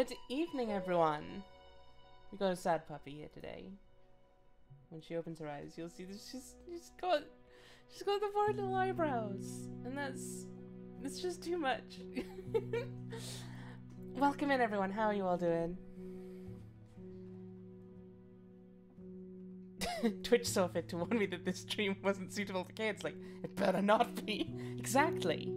Good evening, everyone. We got a sad puppy here today. When she opens her eyes, you'll see that she's got the four little eyebrows, and it's just too much. Welcome in, everyone. How are you all doing? Twitch saw fit to warn me that this stream wasn't suitable for kids. Like, it better not be. Exactly.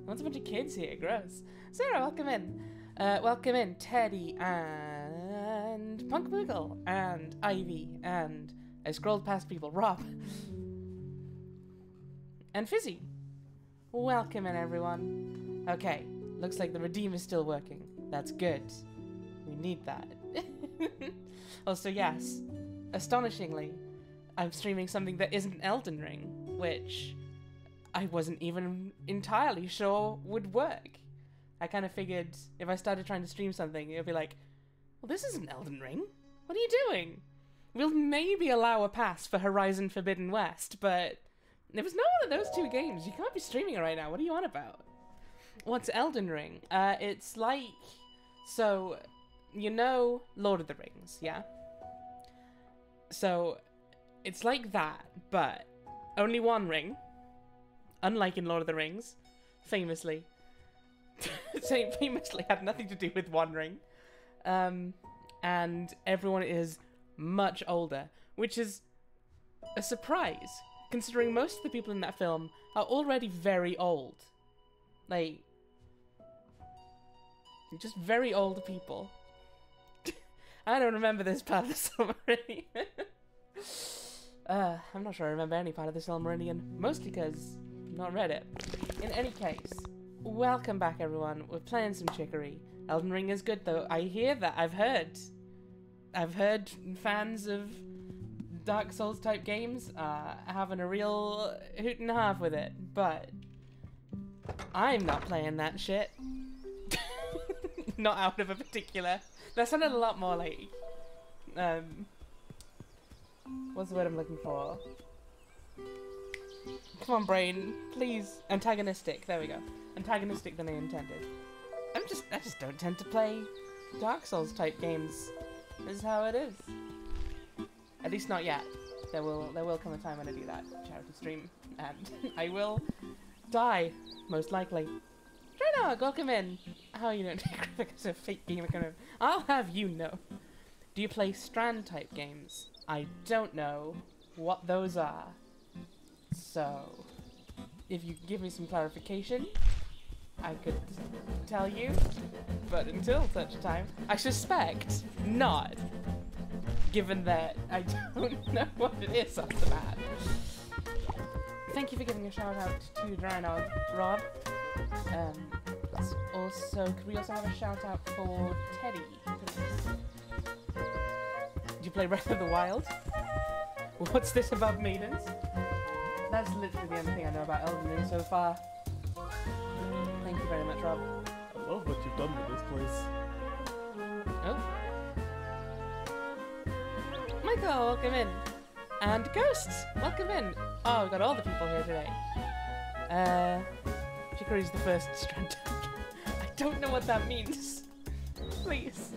What's a bunch of kids here? Gross. Sarah, welcome in. Welcome in, Teddy and Punk Boogle and Ivy and I scrolled past people. Rob and Fizzy. Welcome in, everyone. Okay, looks like the Redeem is still working. That's good. We need that. Also, yes, astonishingly, I'm streaming something that isn't Elden Ring, which I wasn't even entirely sure would work. I kind of figured if I started trying to stream something, it would be like, well, this isn't Elden Ring. What are you doing? We'll maybe allow a pass for Horizon Forbidden West, but if it's not one of those two games, you can't be streaming it right now. What are you on about? What's Elden Ring? It's like, so, you know Lord of the Rings, yeah? So, it's like that, but only one ring. Unlike in Lord of the Rings, famously. Famously had nothing to do with One Ring. And everyone is much older, which is a surprise, considering most of the people in that film are already very old. Like, just very old people. I don't remember this part of the Silmarillion. I'm not sure I remember any part of the Silmarillion, mostly because I've not read it. In any case, welcome back, everyone. We're playing some Chicory. Elden Ring is good, though. I hear that. I've heard fans of Dark Souls type games having a real hoot and a half with it, but I'm not playing that shit. Not out of a particular. That sounded a lot more like what's the word I'm looking for? Come on, brain, please. Antagonistic. There we go. Antagonistic than I intended. I just don't tend to play Dark Souls type games. This is how it is. At least not yet. There will come a time when I do that charity stream, and I will die, most likely. Dranog, welcome in. How are you doing? Because of fake gamer kind of. I'll have you know. Do you play Strand type games? I don't know what those are. So, if you give me some clarification, I could tell you, but until such time, I suspect not, given that I don't know what it is off the bat. Thank you for giving a shout out to Dranog, Rob. Could we also have a shout out for Teddy? Did you play Breath of the Wild? What's this about maidens? That's literally the only thing I know about Elden Ring so far. Thank you very much, Rob. I love what you've done with this place. Oh. Michael, welcome in. And Ghosts, welcome in. Oh, we've got all the people here today. Chicory's the first strand. I don't know what that means. Please.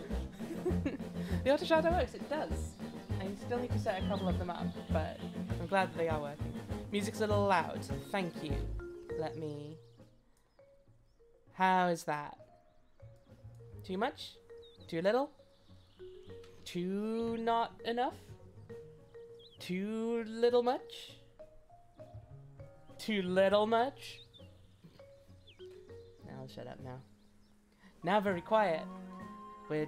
The auto shadow works, it does. I still need to set a couple of them up, but I'm glad that they are working. Music's a little loud. Thank you. Let me... How is that? Too much? Too little? Too not enough? Too little much? Too little much? I'll shut up now. Now very quiet. We're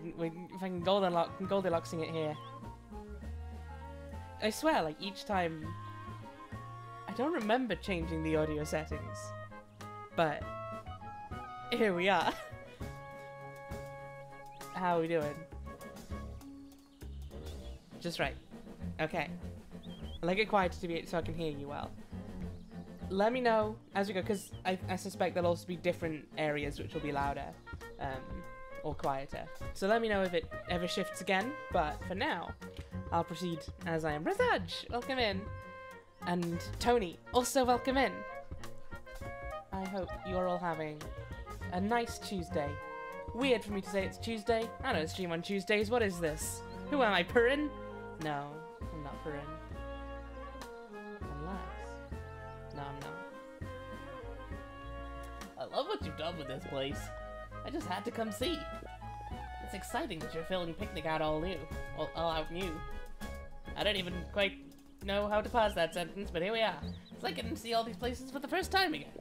fucking Goldilocksing it here. I swear, like, each time... I don't remember changing the audio settings. But... here we are. How are we doing? Just right. Okay. I like it quiet to be so I can hear you well. Let me know as we go, because I suspect there'll also be different areas which will be louder. Or quieter. So let me know if it ever shifts again, but for now, I'll proceed as I am. Brethaj, welcome in. And Tony, also welcome in. I hope you're all having a nice Tuesday, Weird for me to say it's Tuesday. I don't stream on Tuesdays. What is this? Who am I, Purin? No, I'm not Purin. Unless... No, I'm not. I love what you've done with this place. I just had to come see. It's exciting that you're filling Picnic out all new. Well, all out new. I don't even quite know how to pause that sentence, but here we are. It's like getting to see all these places for the first time again.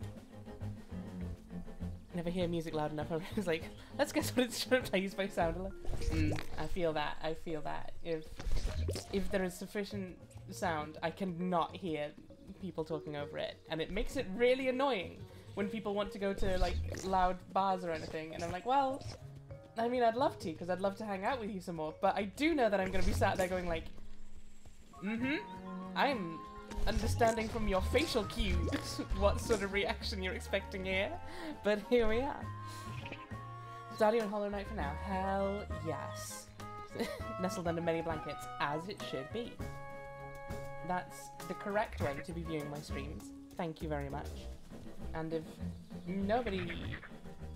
Never hear music loud enough. I was like, let's guess what it's plays by sound alone. I feel that. I feel that. If there is sufficient sound, I cannot hear people talking over it, and it makes it really annoying when people want to go to like loud bars or anything, and I'm like, well, I mean, I'd love to, because I'd love to hang out with you some more, but I do know that I'm going to be sat there going like, I'm understanding from your facial cues what sort of reaction you're expecting here, but here we are. Stardew and Hollow Knight for now. Hell yes. Nestled under many blankets, as it should be. That's the correct way to be viewing my streams. Thank you very much. And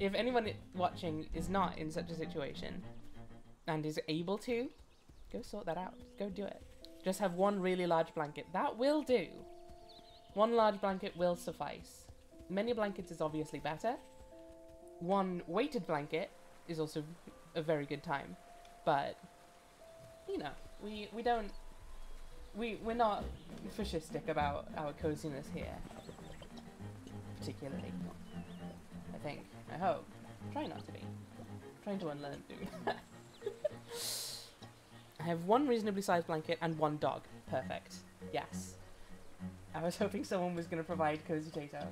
if anyone watching is not in such a situation and is able to, go sort that out. Go do it. Just have one really large blanket. That will do. One large blanket will suffice. Many blankets is obviously better. One weighted blanket is also a very good time. But, you know, we're not fascistic about our coziness here. Particularly. I think. I hope. Try not to be. I'm trying to unlearn doing that. I have one reasonably sized blanket and one dog. Perfect. Yes. I was hoping someone was going to provide Cozy Tato.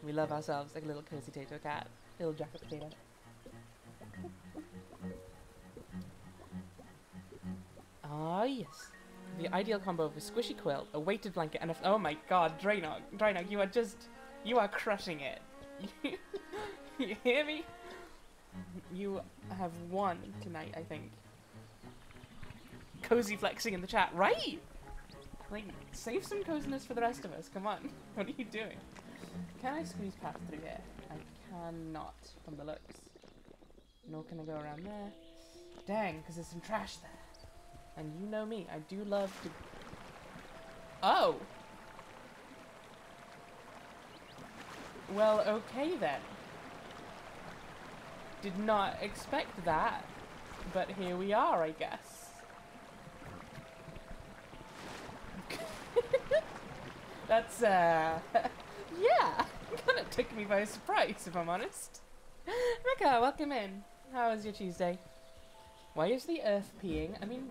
We love ourselves like a little Cozy Tato cat. Little jacket potato. Ah, yes. The ideal combo of a squishy quilt, a weighted blanket, and a... Oh my god, Draynog. Draynog, you are crushing it. You hear me? You have won tonight, I think. Cozy flexing in the chat, right? Like, save some coziness for the rest of us, come on. What are you doing? Can I squeeze past through here? I cannot, from the looks. Nor can I go around there. Dang, because there's some trash there. And you know me, I do love to... Oh! Well, okay then. Did not expect that, but here we are, I guess. That's, yeah, kind of took me by surprise, if I'm honest. Mecca, welcome in. How was your Tuesday? Why is the earth peeing? I mean,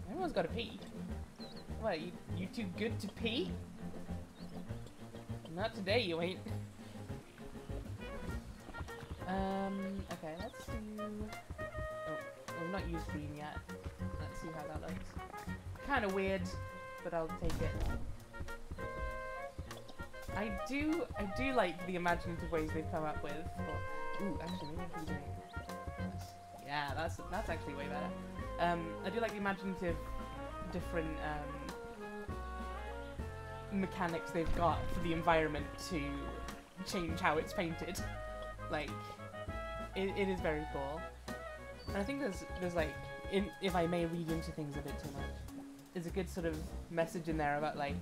everyone's got to pee. What, you too good to pee? Not today, you ain't. Okay, let's do... Oh, we've not used green yet. Let's see how that looks. Kind of weird, but I'll take it. I do like the imaginative ways they've come up with. For, ooh, actually, maybe I can do this. Yeah, that's actually way better. I do like the imaginative, different mechanics they've got for the environment to change how it's painted. Like, it is very cool. And I think there's like, if I may read into things a bit too much, there's a good sort of message in there about like,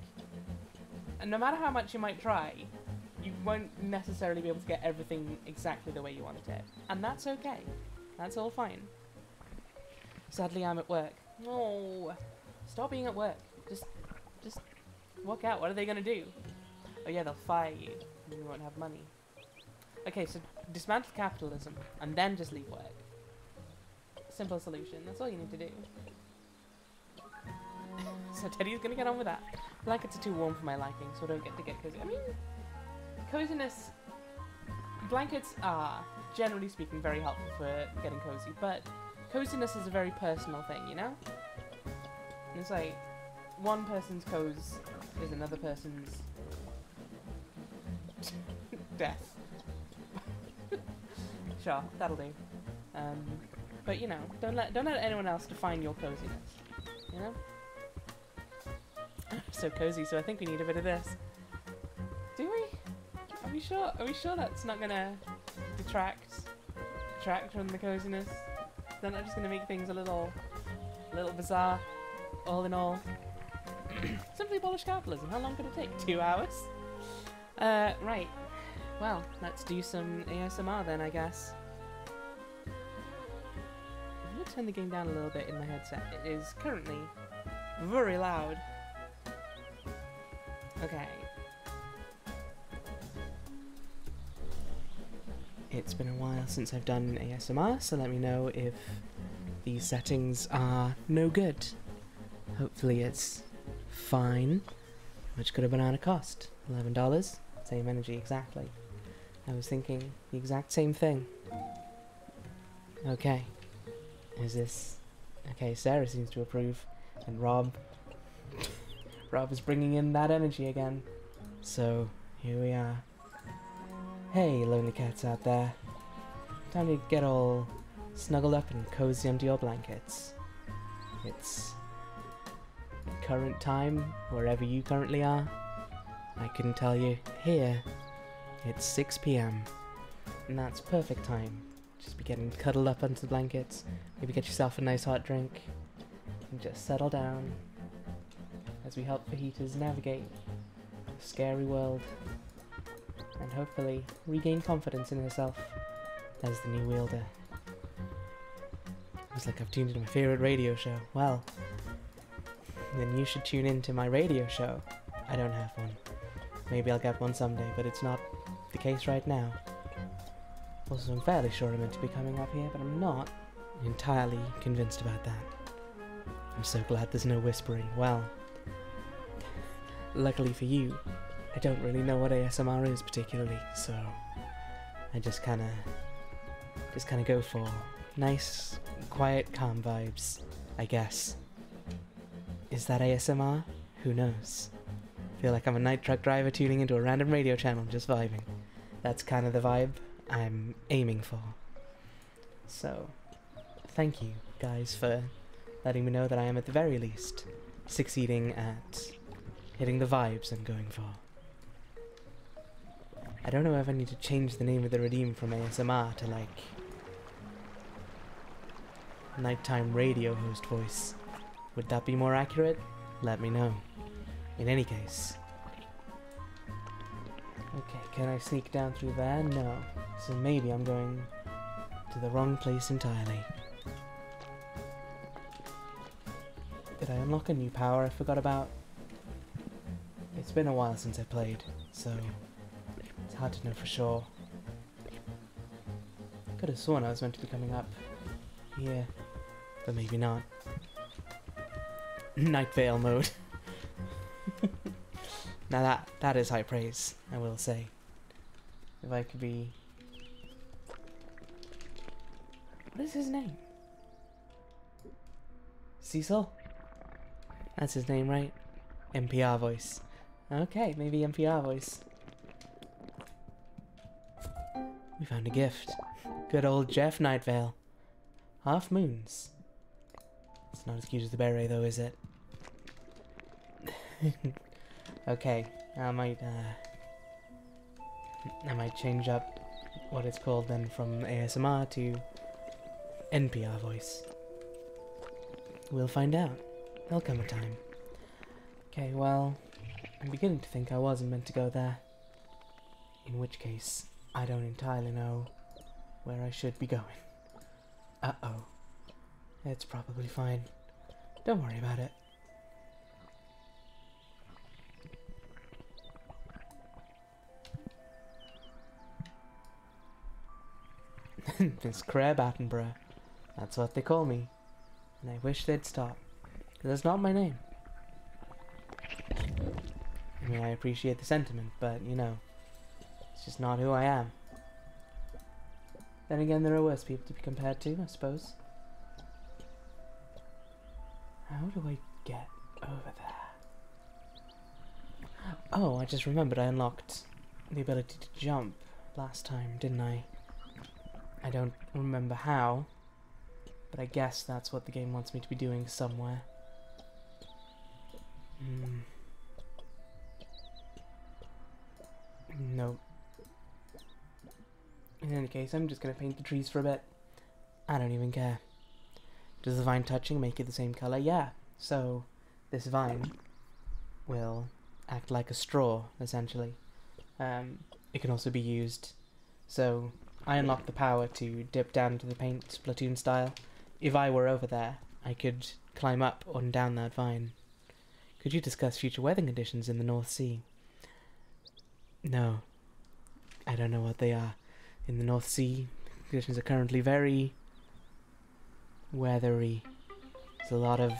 and no matter how much you might try, you won't necessarily be able to get everything exactly the way you wanted it. And that's okay. That's all fine. Sadly, I'm at work. No, stop being at work. Just walk out. What are they gonna do? Oh yeah, they'll fire you, and you won't have money. Okay, so dismantle capitalism, and then just leave work. Simple solution. That's all you need to do. So Teddy's gonna get on with that. Blankets are too warm for my liking, so I don't get to get cozy. I mean, coziness... Blankets are, generally speaking, very helpful for getting cozy, but coziness is a very personal thing, you know? And it's like, one person's cozy is another person's... death. Sure, that'll do. But you know, don't let anyone else define your coziness. You know? So cozy, so I think we need a bit of this. Do we? Are we sure? Are we sure that's not gonna detract detract from the coziness? Then I'm just gonna make things a little bizarre. All in all, simply abolish capitalism. How long could it take? 2 hours? Right. Well, let's do some ASMR then, I guess. I'm gonna turn the game down a little bit in my headset. It is currently very loud. Okay. It's been a while since I've done ASMR, so let me know if these settings are no good. Hopefully it's fine. How much could a banana cost? $11? Same energy exactly. I was thinking the exact same thing. Okay. Is this... Okay, Sarah seems to approve. And Rob... Rob is bringing in that energy again. So, here we are. Hey, lonely cats out there. Time to get all snuggled up and cozy under your blankets. It's current time, wherever you currently are. I couldn't tell you. Here, it's 6 PM. And that's perfect time. Just be getting cuddled up under the blankets. Maybe get yourself a nice hot drink. And just settle down. As we help fajitas navigate a scary world. And hopefully regain confidence in herself as the new wielder. It's like I've tuned into my favourite radio show. Well, then you should tune in to my radio show. I don't have one. Maybe I'll get one someday, but it's not the case right now. Also, I'm fairly sure I'm meant to be coming up here, but I'm not entirely convinced about that. I'm so glad there's no whispering. Well, luckily for you, I don't really know what ASMR is particularly, so I just kinda go for nice, quiet, calm vibes, I guess. Is that ASMR? Who knows? Feel like I'm a night truck driver tuning into a random radio channel, just vibing. That's kind of the vibe I'm aiming for. So, thank you guys for letting me know that I am at the very least succeeding at hitting the vibes I'm going for. I don't know if I need to change the name of the redeem from ASMR to like nighttime radio host voice. Would that be more accurate? Let me know. In any case. Okay, can I sneak down through there? No. So maybe I'm going to the wrong place entirely. Did I unlock a new power I forgot about? It's been a while since I played, so it's hard to know for sure. Could have sworn I was meant to be coming up here, but maybe not. Night Veil mode. Now that is high praise, I will say. If I could be... What is his name? Cecil? That's his name, right? NPR voice. Okay, maybe NPR voice. We found a gift. Good old Jeff Nightvale. Half moons. It's not as cute as the beret though, is it? Okay, I might change up what it's called then from ASMR to NPR voice. We'll find out. There'll come a time. Okay, well, I'm beginning to think I wasn't meant to go there. In which case, I don't entirely know where I should be going. Uh-oh. It's probably fine. Don't worry about it. Miss Crab Attenborough. That's what they call me. And I wish they'd stop. Because that's not my name. I mean, I appreciate the sentiment, but, you know, it's just not who I am. Then again, there are worse people to be compared to, I suppose. How do I get over there? Oh, I just remembered I unlocked the ability to jump last time, didn't I? I don't remember how, but I guess that's what the game wants me to be doing somewhere. Nope. In any case, I'm just gonna paint the trees for a bit. I don't even care. Does the vine touching make it the same color? Yeah. So, this vine will act like a straw, essentially. It can also be used. So, I unlock the power to dip down to the paint Splatoon style. If I were over there, I could climb up and down that vine. Could you discuss future weather conditions in the North Sea? No. I don't know what they are. In the North Sea, conditions are currently very weathery. There's a lot of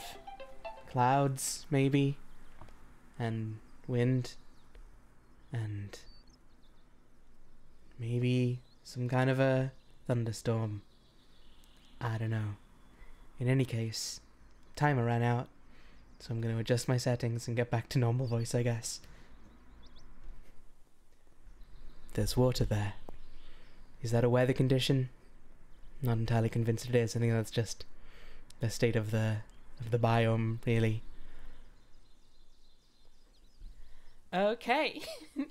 clouds, maybe, and wind, and maybe some kind of a thunderstorm. I don't know. In any case, timer ran out, so I'm going to adjust my settings and get back to normal voice, I guess. There's water there. Is that a weather condition? Not entirely convinced it is. I think that's just the state of the biome, really. Okay.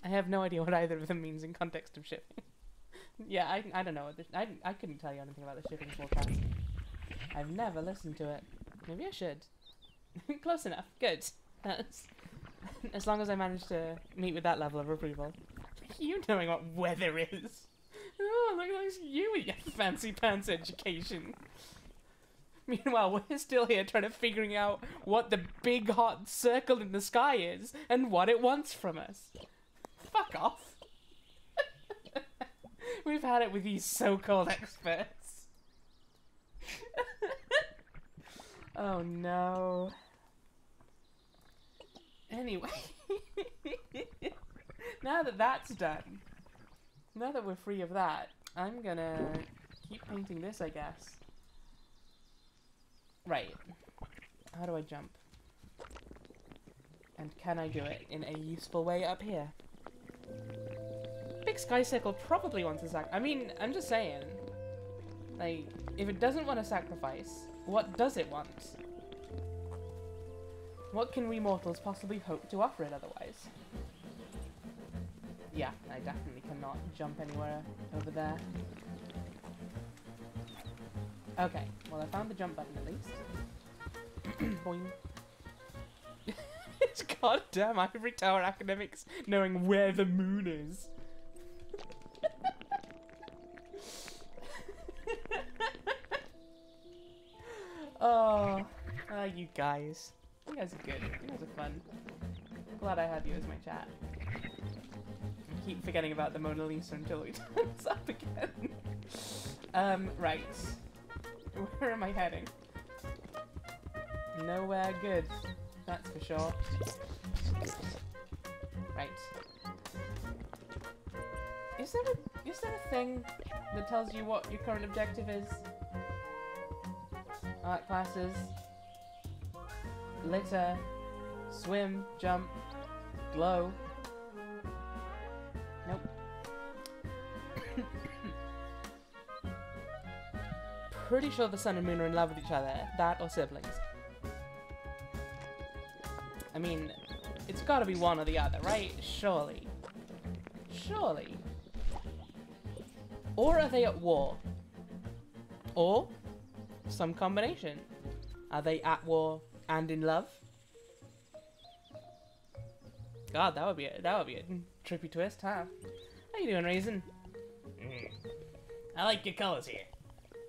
I have no idea what either of them means in context of shipping. Yeah, I don't know what this, I couldn't tell you anything about the shipping forecast. I've never listened to it. Maybe I should. Close enough. Good. As long as I manage to meet with that level of approval. You knowing what weather is. Oh, look at you with your fancy pants education. Meanwhile, we're still here trying to figuring out what the big hot circle in the sky is and what it wants from us. Fuck off. We've had it with these so-called experts. Oh no. Anyway. Now that that's done, now that we're free of that, I'm gonna keep painting this, I guess. Right. How do I jump? And can I do it in a useful way up here? Big Sky Circle probably wants a I mean, I'm just saying. Like, if it doesn't want a sacrifice, what does it want? What can we mortals possibly hope to offer it otherwise? Yeah, I definitely cannot jump anywhere over there. Okay, well I found the jump button at least. Boing. It's goddamn Ivory Tower academics knowing where the moon is. Oh, you guys. You guys are good. You guys are fun. Glad I had you as my chat. I keep forgetting about the Mona Lisa until it turns up again. Right. Where am I heading? Nowhere good. That's for sure. Right. Is there a thing that tells you what your current objective is? Art classes, litter, swim, jump, glow. Nope. Pretty sure the sun and moon are in love with each other. That or siblings. I mean, it's gotta be one or the other, right? Surely. Surely. Or are they at war? Or some combination. Are they at war and in love? God, that would be a trippy twist, huh? How you doing, Raisin? I like your colors here.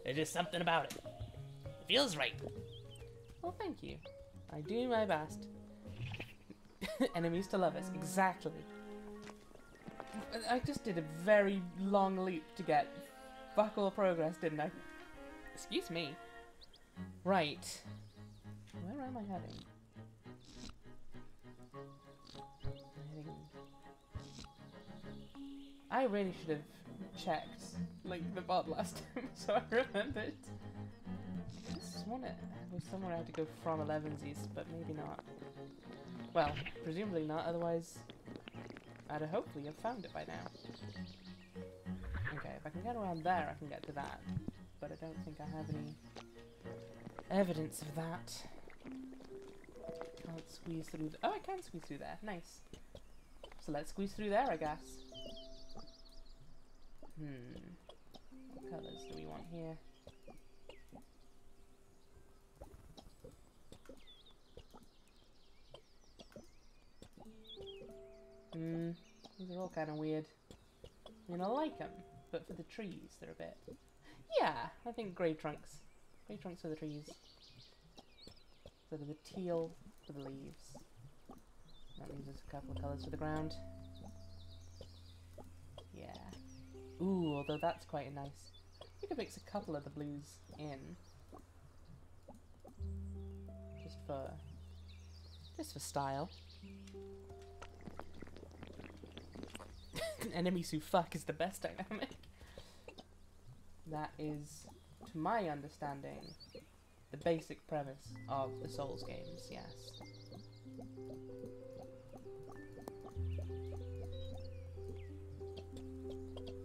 There's just something about it. It feels right. Well, thank you. I do my best. Enemies to lovers, exactly. I just did a very long leap to get fuck all progress, didn't I? Excuse me. Right. Where am I heading? I really should have checked, like, the bot last time, so I remembered. I just want it. There was somewhere I had to go from 11sies, but maybe not. Well, presumably not, otherwise I'd hopefully have found it by now. Okay, if I can get around there, I can get to that. But I don't think I have any evidence of that. Can't squeeze through oh, I can squeeze through there. Nice. So let's squeeze through there, I guess. What colours do we want here? These are all kind of weird. I mean, I like them, but for the trees, they're a bit... Yeah, I think grey trunks. Grey trunks for the trees. Sort of the teal for the leaves. That leaves us a couple of colours for the ground. Yeah. Ooh, although that's quite nice. We could mix a couple of the blues in. Just for style. Enemies who fuck is the best dynamic. That is, to my understanding, the basic premise of the Souls games, yes.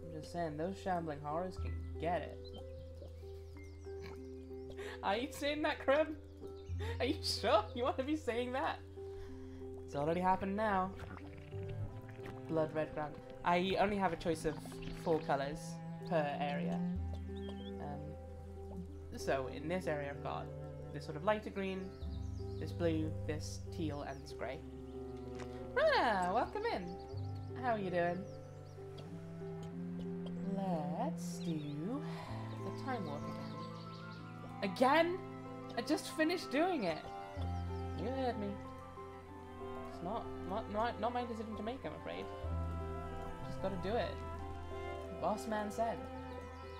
I'm just saying, those shambling horrors can get it. Are you saying that, Crib? Are you sure you want to be saying that? It's already happened now. Blood red ground. I only have a choice of 4 colours per area. So in this area I've got this sort of lighter green, this blue, this teal, and this grey. Rana, welcome in. How are you doing? Let's do the time warp again. Again? I just finished doing it. You heard me. It's not my decision to make, I'm afraid. Just gotta do it. Boss man said.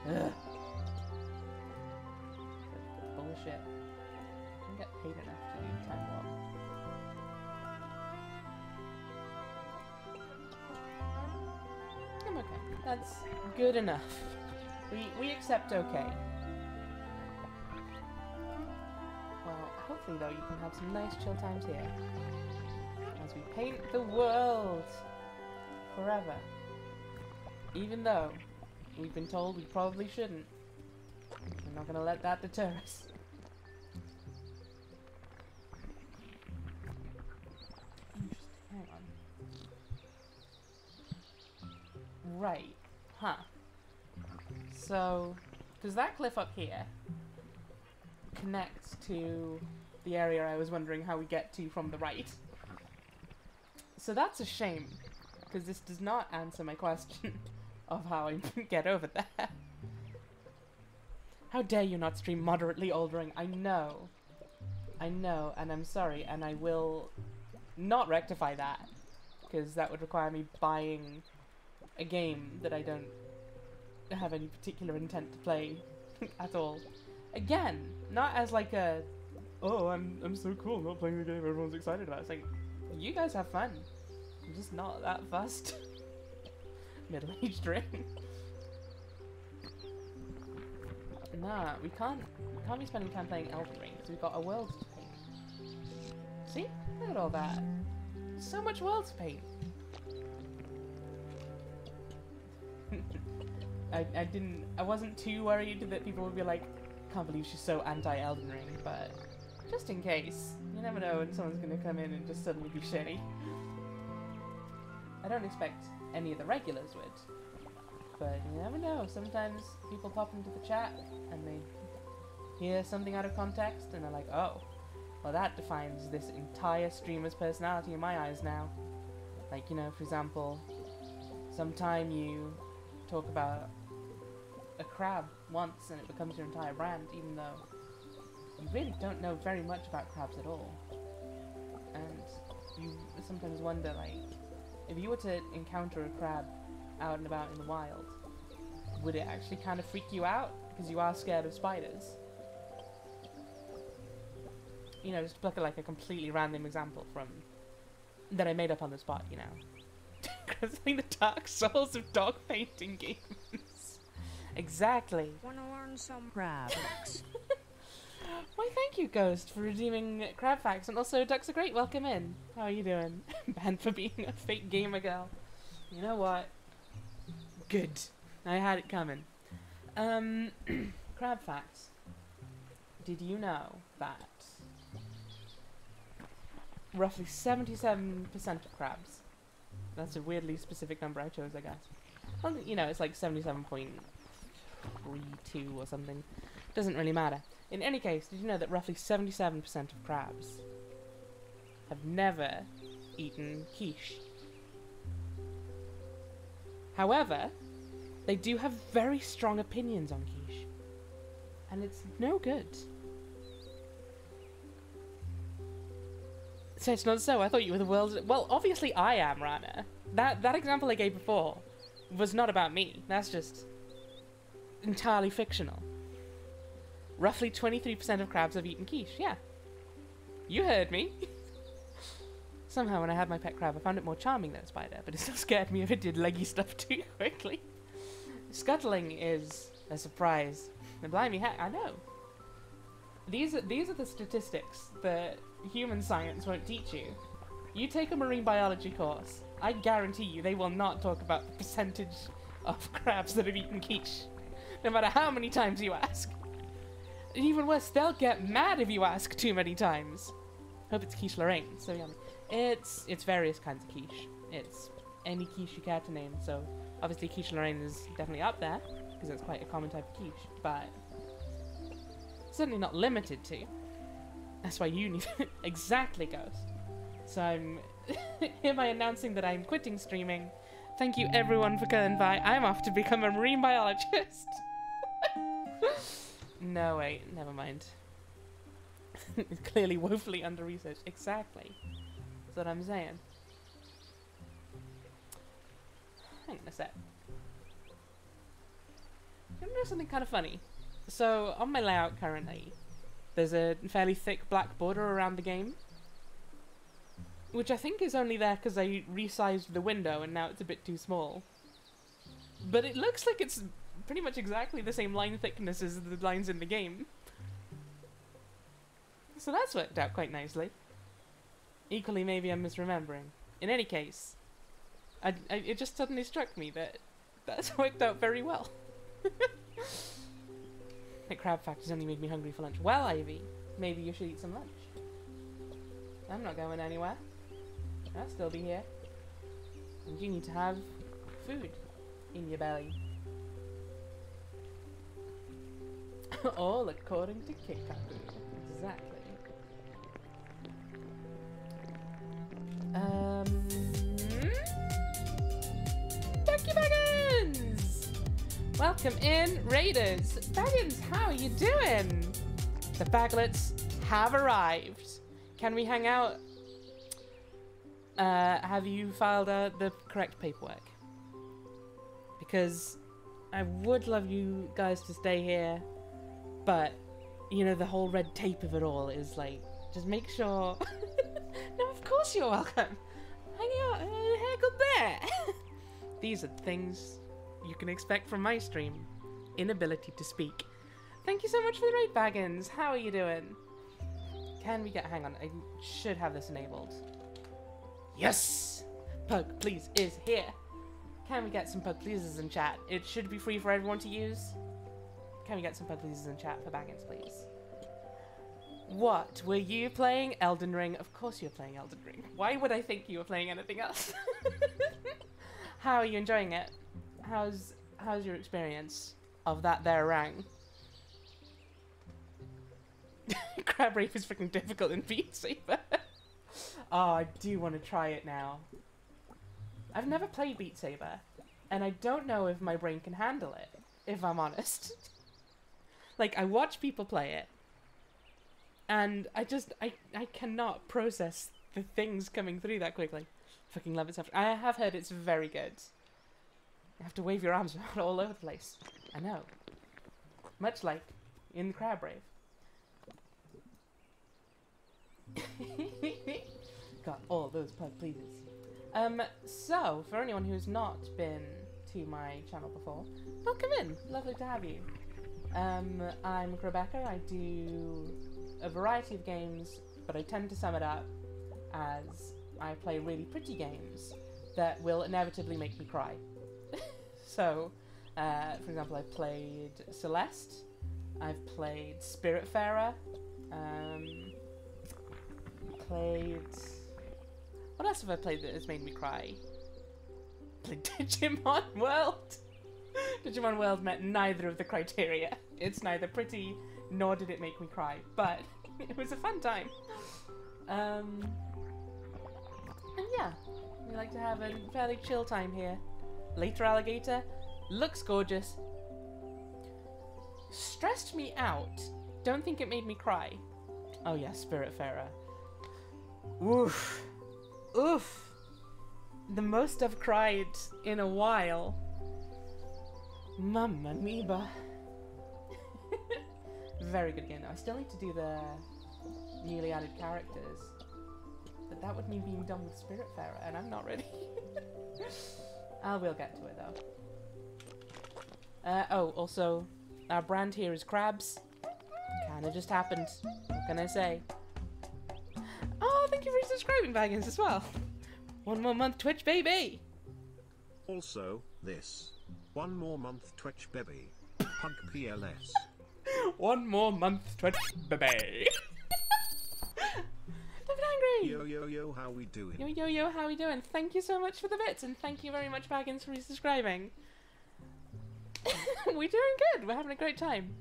Ugh. Bullshit. I don't get paid enough to do time warp. I'm okay. That's good enough. We accept okay. Well, hopefully though you can have some nice chill times here. As we paint the world forever. Even though we've been told we probably shouldn't. We're not gonna let that deter us. Interesting. Hang on. Right. Huh. So, does that cliff up here connect to the area I was wondering how we get to from the right? So that's a shame, because this does not answer my question of how I get over there. How dare you not stream moderately altering? I know, and I'm sorry, and I will not rectify that, because that would require me buying a game that I don't have any particular intent to play at all. Again, not as like a, oh, I'm so cool, not playing the game everyone's excited about. It's like, you guys have fun. I'm just not that fussed. Middle-aged ring. Nah, we can't be spending time playing Elden Ring because we've got a world to paint. See? Look at all that. So much world to paint. I wasn't too worried that people would be like, can't believe she's so anti-Elden Ring, but just in case. You never know when someone's gonna come in and just suddenly be shitty. I don't expect any of the regulars would. But you never know, sometimes people pop into the chat and they hear something out of context and they're like, oh, well that defines this entire streamer's personality in my eyes now. Like, you know, for example, sometime you talk about a crab once and it becomes your entire brand, even though you really don't know very much about crabs at all. And you sometimes wonder, like, if you were to encounter a crab out and about in the wild, would it actually kind of freak you out because you are scared of spiders? You know, just to pluck like a completely random example from that I made up on the spot, you know. Because like the Dark Souls of dog painting games. Exactly. Wanna learn some crab facts? Why, thank you, Ghost, for redeeming crab facts, and also Ducks are great. Welcome in. How are you doing? Banned for being a fake gamer girl. You know what? Good. I had it coming. Crab facts. Did you know that roughly 77% of crabs, that's a weirdly specific number I chose, I guess. Well, you know, it's like 77.32 or something. Doesn't really matter. In any case, did you know that roughly 77% of crabs have never eaten quiche? However, they do have very strong opinions on quiche. And it's no good. So it's not so. I thought you were the world's... Well, obviously I am, Rana. That example I gave before was not about me. That's just entirely fictional. Roughly 23% of crabs have eaten quiche. Yeah. You heard me. Somehow when I had my pet crab, I found it more charming than a spider, but it still scared me if it did leggy stuff too quickly. Scuttling is a surprise. The blimey heck, I know. These are the statistics that human science won't teach you. You take a marine biology course, I guarantee you they will not talk about the percentage of crabs that have eaten quiche, no matter how many times you ask. And even worse, they'll get mad if you ask too many times. Hope it's quiche Lorraine, so yummy. It's various kinds of quiche. It's any quiche you care to name, so obviously quiche Lorraine is definitely up there, because it's quite a common type of quiche, but certainly not limited to. That's why you need exactly, Ghost. So I'm hereby announcing that I'm quitting streaming. Thank you everyone for coming by. I'm off to become a marine biologist. No, wait, never mind. It's clearly woefully under-researched. Exactly. That's what I'm saying. Hang on a sec. I'm gonna do something kind of funny. So, on my layout currently, there's a fairly thick black border around the game, which I think is only there because I resized the window and now it's a bit too small. But it looks like it's pretty much exactly the same line thickness as the lines in the game. So that's worked out quite nicely. Equally, maybe I'm misremembering. In any case, it just suddenly struck me that that's worked out very well. The crab fact has only made me hungry for lunch. Well, Ivy, maybe you should eat some lunch. I'm not going anywhere. I'll still be here. And you need to have food in your belly. All according to Chicory. Exactly. Ducky Baggins! Welcome in, Raiders! Baggins, how are you doing? The Baglets have arrived. Can we hang out? Have you filed the correct paperwork? Because I would love you guys to stay here, but, you know, the whole red tape of it all is like, just make sure... No, of course you're welcome. Hang out, heckle there. These are things you can expect from my stream. Inability to speak. Thank you so much for the raid, Baggins. How are you doing? Can we get... Hang on, I should have this enabled. Yes! Pug Please is here. Can we get some Pug Pleases in chat? It should be free for everyone to use. Can we get some Pug Pleases in chat for Baggins, please? What? Were you playing Elden Ring? Of course you're playing Elden Ring. Why would I think you were playing anything else? How are you enjoying it? How's your experience of that there rang? Crab Rape is freaking difficult in Beat Saber. Oh, I do want to try it now. I've never played Beat Saber, and I don't know if my brain can handle it, if I'm honest. Like, I watch people play it, and I cannot process the things coming through that quickly. Fucking love it so much. I have heard it's very good. You have to wave your arms around all over the place. I know. Much like in Crab Rave. Got all those Pug Pleases. So, for anyone who's not been to my channel before, welcome in. Lovely to have you. I'm Rebecca. I do a variety of games, but I tend to sum it up as I play really pretty games that will inevitably make me cry. So, for example, I've played Celeste, I've played Spiritfarer, what else have I played that has made me cry? Played Digimon World! Digimon World met neither of the criteria. It's neither pretty, nor did it make me cry, but it was a fun time. And yeah, we like to have a fairly chill time here. Later Alligator looks gorgeous. Stressed me out. Don't think it made me cry. Oh yeah, Spiritfarer. Oof. Oof. The most I've cried in a while. Mamma mia. Very good game though. I still need to do the newly added characters. But that would mean being done with Spiritfarer, and I'm not ready. I will get to it though. Oh, also, our brand here is crabs. Kinda just happened. What can I say? Oh, thank you for subscribing, Baggins, as well. 1 more month Twitch, baby! Also, this. 1 more month Twitch, baby. Hug PLS. 1 more month Twitch, baby. Don't get angry! Yo, yo, yo, how we doing? Yo, yo, yo, how we doing? Thank you so much for the bits, and thank you very much, Baggins, for resubscribing. We're doing good. We're having a great time.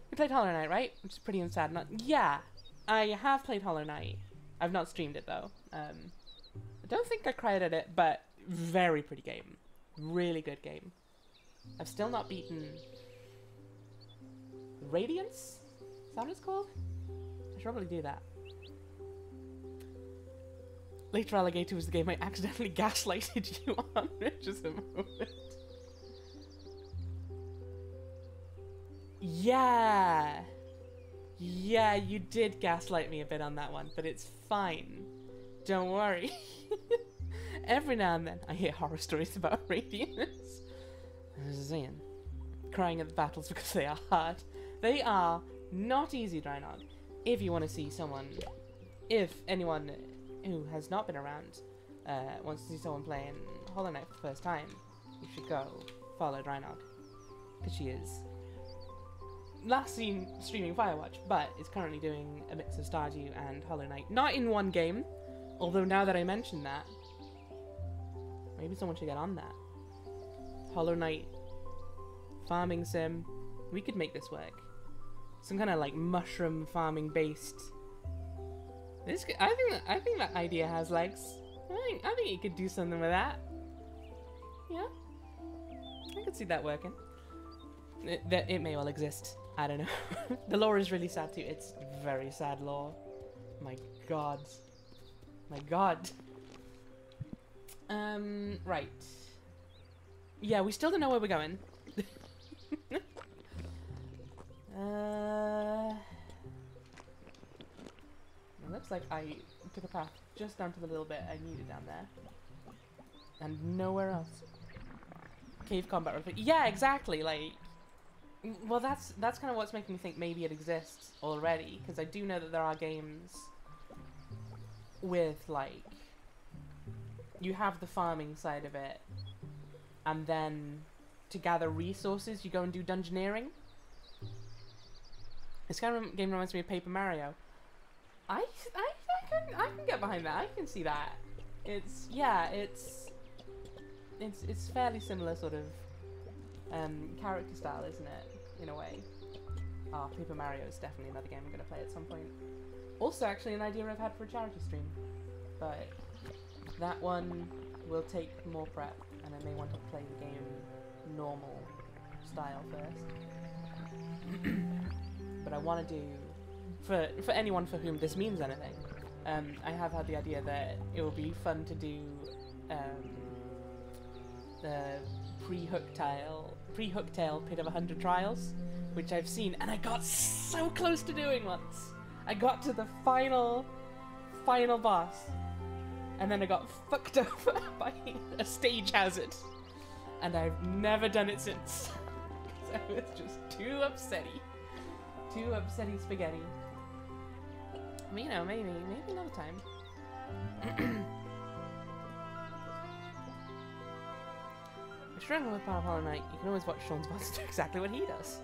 You played Hollow Knight, right? Which is pretty sad. Not yeah, I have played Hollow Knight. I've not streamed it though. I don't think I cried at it, but very pretty game. Really good game. I've still not beaten Radiance? Is that what it's called? I should probably do that. Later Alligator was the game I accidentally gaslighted you on. Just a moment. Yeah! Yeah, you did gaslight me a bit on that one, but it's fine. Don't worry. Every now and then I hear horror stories about Radiance. I was saying, crying at the battles because they are hard. They are not easy, Drynog. If you want to see someone, if anyone who has not been around wants to see someone playing Hollow Knight for the first time, you should go follow Drynog. Because she is last seen streaming Firewatch, but is currently doing a mix of Stardew and Hollow Knight. Not in one game, although now that I mention that, maybe someone should get on that. Hollow Knight farming sim. We could make this work. Some kind of like mushroom farming based. I think that idea has legs. I think you could do something with that. Yeah, I could see that working. It may well exist. I don't know. The lore is really sad too. It's very sad lore. My god. My god. Right. Yeah, we still don't know where we're going. It looks like I took a path just down to the little bit I needed down there. And nowhere else. Cave combat repeat. Yeah, exactly, like... Well, that's kind of what's making me think maybe it exists already, because I do know that there are games with, like... You have the farming side of it, and then to gather resources, you go and do dungeoneering. This kind of game reminds me of Paper Mario. I can get behind that. I can see that. It's fairly similar sort of character style, isn't it? In a way. Ah, Paper Mario is definitely another game I'm gonna play at some point. Also, actually, an idea I've had for a charity stream, but that one will take more prep, and I may want to play the game normal style first. But I want to do, for anyone for whom this means anything, I have had the idea that it will be fun to do the pre-Hooktail Pit of 100 Trials, which I've seen, and I got so close to doing once. I got to the final boss, and then I got fucked over by a stage hazard, and I've never done it since. So it's just too upsetty spaghetti. I mean, you know, maybe another time. If you're struggling with Power Hollow Knight, you can always watch Sean's boss do exactly what he does.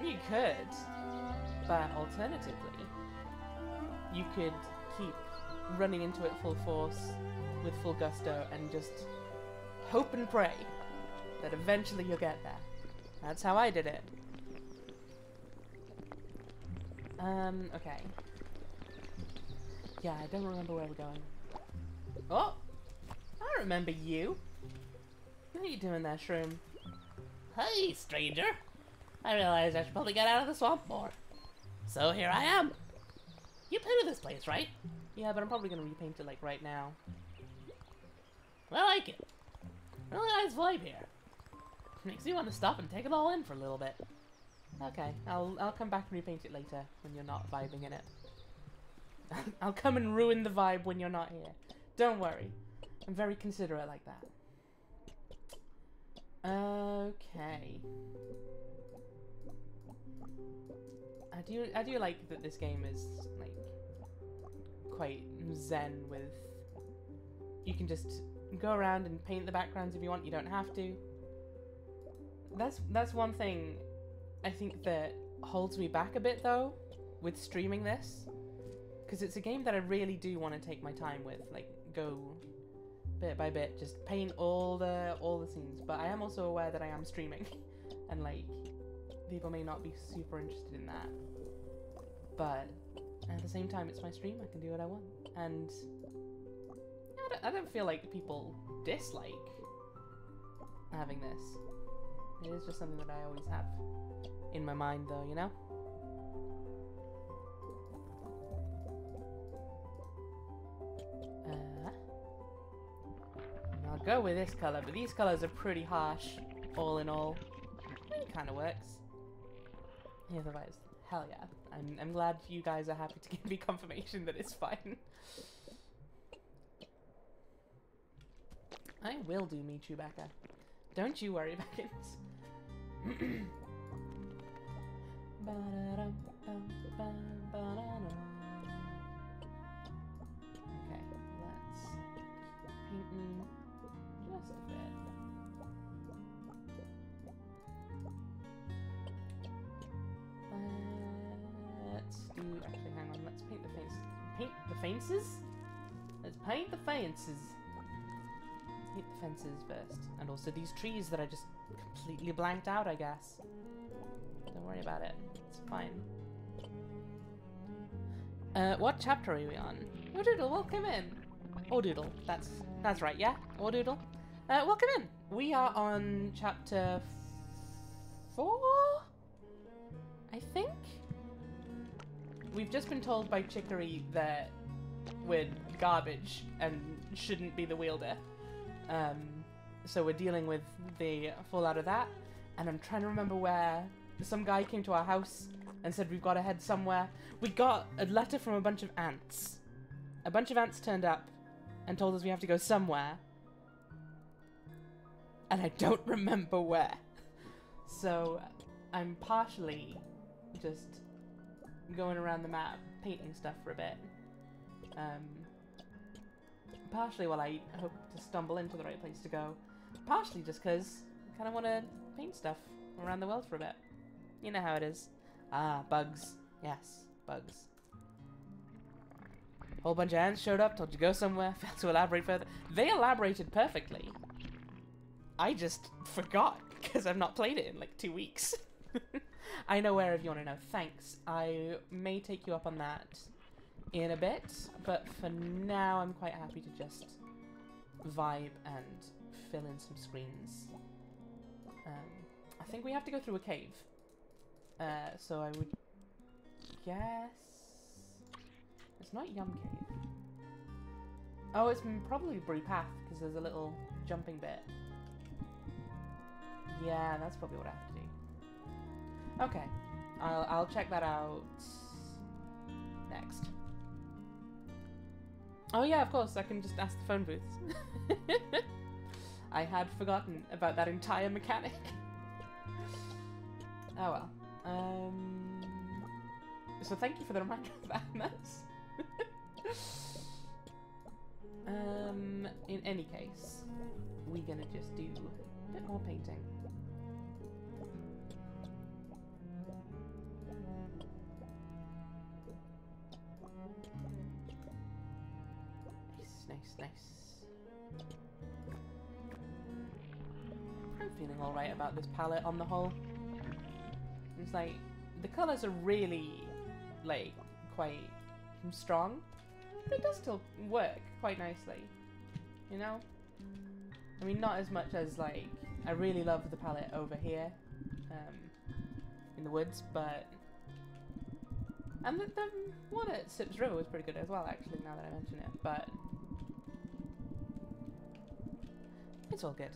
You could, but alternatively, you could keep running into it full force with full gusto and just hope and pray that eventually you'll get there. That's how I did it. Okay. Yeah, I don't remember where we're going. Oh! I remember you! are you doing there, Shroom? Hey, stranger. I realized I should probably get out of the swamp more. So here I am. You painted this place, right? Yeah, but I'm probably gonna repaint it like right now. I like it. Really nice vibe here. Makes me want to stop and take it all in for a little bit. Okay, I'll come back and repaint it later when you're not vibing in it. I'll come and ruin the vibe when you're not here. Don't worry. I'm very considerate like that. Okay. I do like that this game is like quite zen with you can just go around and paint the backgrounds if you want, you don't have to. That's one thing I think that holds me back a bit though with streaming this, because it's a game that I really do want to take my time with, like go bit by bit, just paint all the scenes. But I am also aware that I am streaming, and like people may not be super interested in that. But at the same time, it's my stream. I can do what I want, and I don't feel like people dislike having this. It is just something that I always have in my mind, though, you know. I'll go with this color, but these colors are pretty harsh, all in all. It kind of works. Yeah, otherwise, hell yeah. I'm glad you guys are happy to give me confirmation that it's fine. I will do me, Chewbacca. Don't you worry, Backins. Okay, let's painting just a bit. Let's do, actually hang on, let's paint the face. Paint the fences? Let's paint the fences. Paint the fences first. And also these trees that I just completely blanked out, I guess. Don't worry about it. It's fine. What chapter are we on? Oh Doodle, welcome in. Oh Doodle, that's right, yeah? Oh Doodle. Welcome in. We are on chapter 4? I think? We've just been told by Chicory that we're garbage and shouldn't be the wielder. So we're dealing with the fallout of that, and I'm trying to remember where some guy came to our house and said we've got to head somewhere. We got a letter from a bunch of ants. A bunch of ants turned up and told us we have to go somewhere, and I don't remember where. So I'm partially just going around the map painting stuff for a bit. Partially while I hope to stumble into the right place to go. Partially just because I kind of want to paint stuff around the world for a bit. You know how it is. Ah, bugs. Yes, bugs. Whole bunch of ants showed up, told you to go somewhere, failed to elaborate further. They elaborated perfectly. I just forgot because I've not played it in like 2 weeks. I know where if you want to know. Thanks. I may take you up on that in a bit, but for now I'm quite happy to just vibe and fill in some screens. I think we have to go through a cave. So I would guess it's not Yum Cave. Oh, it's probably Brew Path because there's a little jumping bit. Yeah, that's probably what I have to do. Okay, I'll check that out next. Oh yeah, of course, I can just ask the phone booths. I had forgotten about that entire mechanic. Oh well. So thank you for the reminder of that. That's in any case, we're gonna just do a bit more painting. Nice. I'm feeling alright about this palette on the whole. It's like, the colours are really, like, quite strong. But it does still work quite nicely, you know? I mean, not as much as, like, I really love the palette over here, in the woods, but... And the one at Sips River was pretty good as well, actually, now that I mention it, but... It's all good.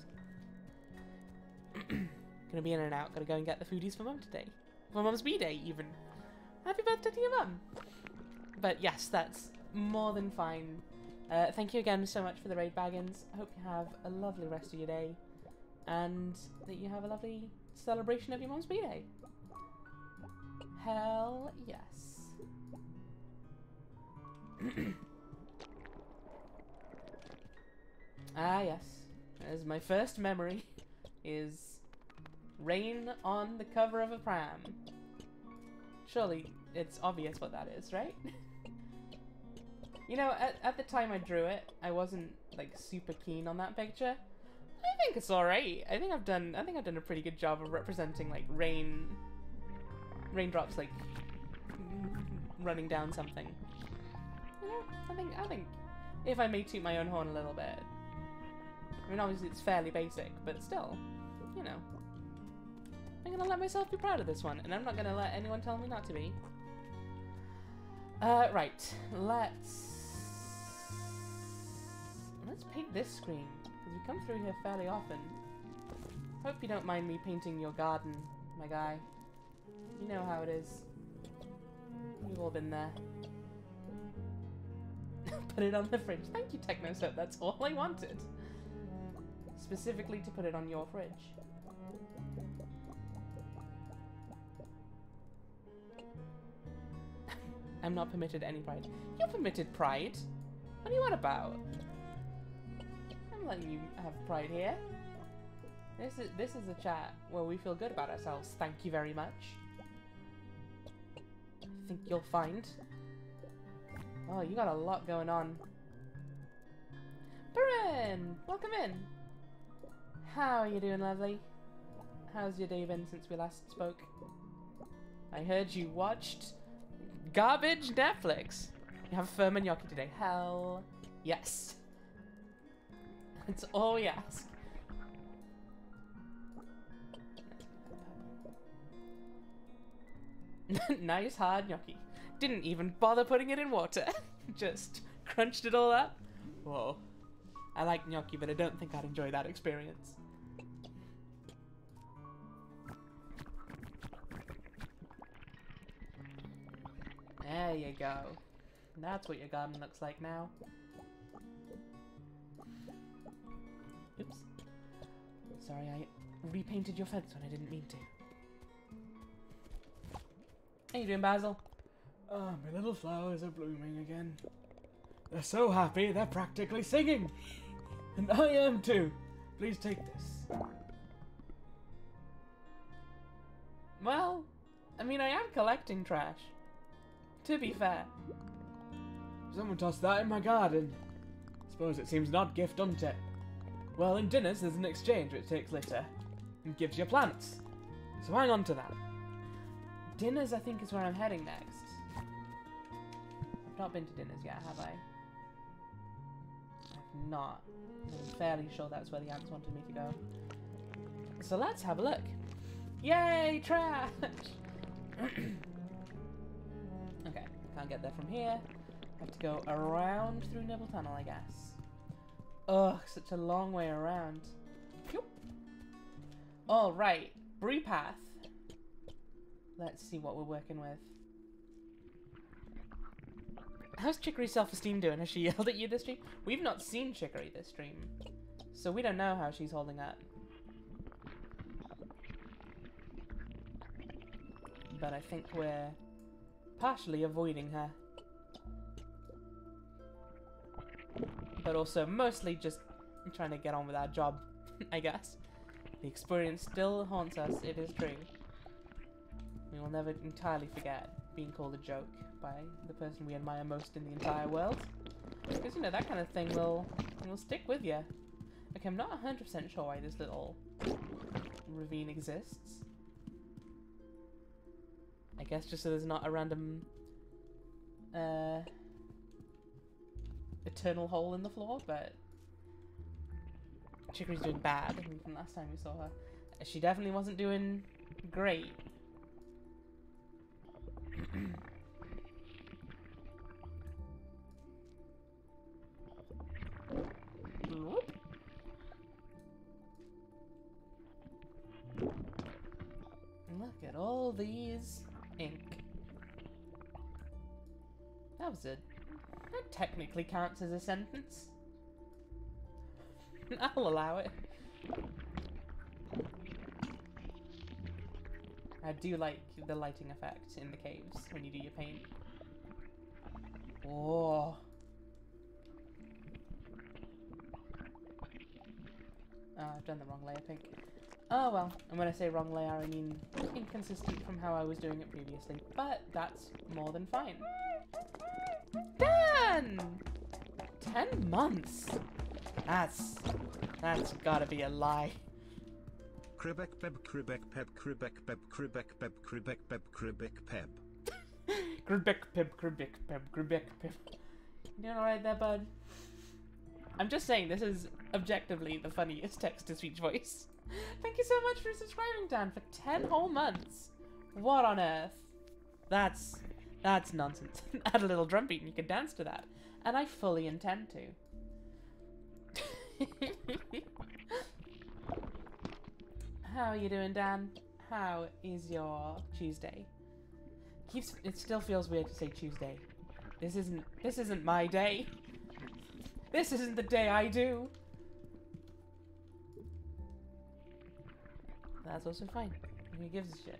Gonna be in and out, gotta go and get the foodies for Mum today. For Mum's B-Day, even. Happy birthday to your Mum! But yes, that's more than fine. Thank you again so much for the raid, Baggins. I hope you have a lovely rest of your day, and that you have a lovely celebration of your Mum's B-Day. Hell yes. Ah yes, as my first memory is rain on the cover of a pram. Surely it's obvious what that is, right? You know, at the time I drew it, I wasn't like super keen on that picture. I think it's alright. I think I've done a pretty good job of representing like raindrops like running down something. You know, I think if I may toot my own horn a little bit. I mean, obviously it's fairly basic, but still, you know. I'm gonna let myself be proud of this one, and I'm not gonna let anyone tell me not to be. Right, let's paint this screen, because we come through here fairly often. Hope you don't mind me painting your garden, my guy. You know how it is. We've all been there. Put it on the fridge. Thank you, TechnoSoap, that's all I wanted. Specifically to put it on your fridge. I'm not permitted any pride. You're permitted pride? What are you on about? I'm letting you have pride here. This is a chat where we feel good about ourselves. Thank you very much. I think you'll find. Oh, you got a lot going on. Barin! Welcome in! How are you doing, lovely? How's your day been since we last spoke? I heard you watched garbage Netflix. You have pho and gnocchi today. Hell yes. That's all we ask. Nice hard gnocchi. Didn't even bother putting it in water. Just crunched it all up. Whoa. I like gnocchi, but I don't think I'd enjoy that experience. There you go. That's what your garden looks like now. Oops. Sorry, I repainted your fence when I didn't mean to. How you doing, Basil? Ah, my little flowers are blooming again. They're so happy, they're practically singing! And I am too! Please take this. Well, I mean, I am collecting trash. To be fair. Someone tossed that in my garden. Suppose it seems an odd gift, doesn't it? Well, in dinners there's an exchange which takes litter and gives you plants. So hang on to that. Dinners, I think, is where I'm heading next. I've not been to dinners yet, have I? I've not. I'm fairly sure that's where the ants wanted me to go. So let's have a look. Yay, trash! Okay, can't get there from here. Have to go around through Nibble Tunnel, I guess. Ugh, such a long way around. Alright, Bree Path. Let's see what we're working with. How's Chicory's self-esteem doing? Has she yelled at you this stream? We've not seen Chicory this stream, so we don't know how she's holding up. But I think we're partially avoiding her. But also mostly just trying to get on with our job, I guess. The experience still haunts us, it is true. We will never entirely forget being called a joke by the person we admire most in the entire world. Because, you know, that kind of thing will stick with you. Okay, I'm not 100% sure why this little ravine exists. I guess just so there's not a random eternal hole in the floor, but Chicory's doing bad from last time we saw her. She definitely wasn't doing great. Bloop. Look at all these ink. That was that technically counts as a sentence. I'll allow it. I do like the lighting effect in the caves when you do your paint. Oh. Oh, I've done the wrong layer pink. Oh well, and when I say wrong layer, I mean inconsistent from how I was doing it previously. But that's more than fine. Done! 10 months! That's gotta be a lie. Kribek beb kribek peb kribek beb kribek beb kribek beb kribek peb. Gribek peb, gribek peb, gribek peb. You doing alright there, bud? I'm just saying, this is objectively the funniest text-to-speech voice. Thank you so much for subscribing, Dan, for 10 whole months. What on earth? That's nonsense. Add a little drum beat and you can dance to that. And I fully intend to. How are you doing, Dan? How is your Tuesday? It still feels weird to say Tuesday. This isn't my day. This isn't the day I do. That's also fine. Who gives a shit?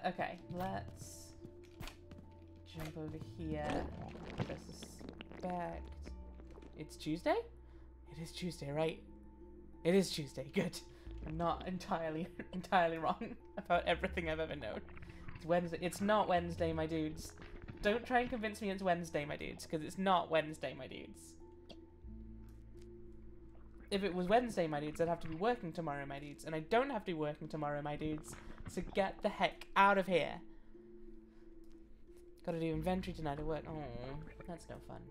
Okay, let's jump over here. I suspect it's Tuesday? It is Tuesday, right? It is Tuesday, good. I'm not entirely wrong about everything I've ever known. It's Wednesday. It's not Wednesday, my dudes. Don't try and convince me it's Wednesday, my dudes, because it's not Wednesday, my dudes. If it was Wednesday, my dudes, I'd have to be working tomorrow, my dudes. And I don't have to be working tomorrow, my dudes. So get the heck out of here. Gotta do inventory tonight at work. Oh, that's no fun.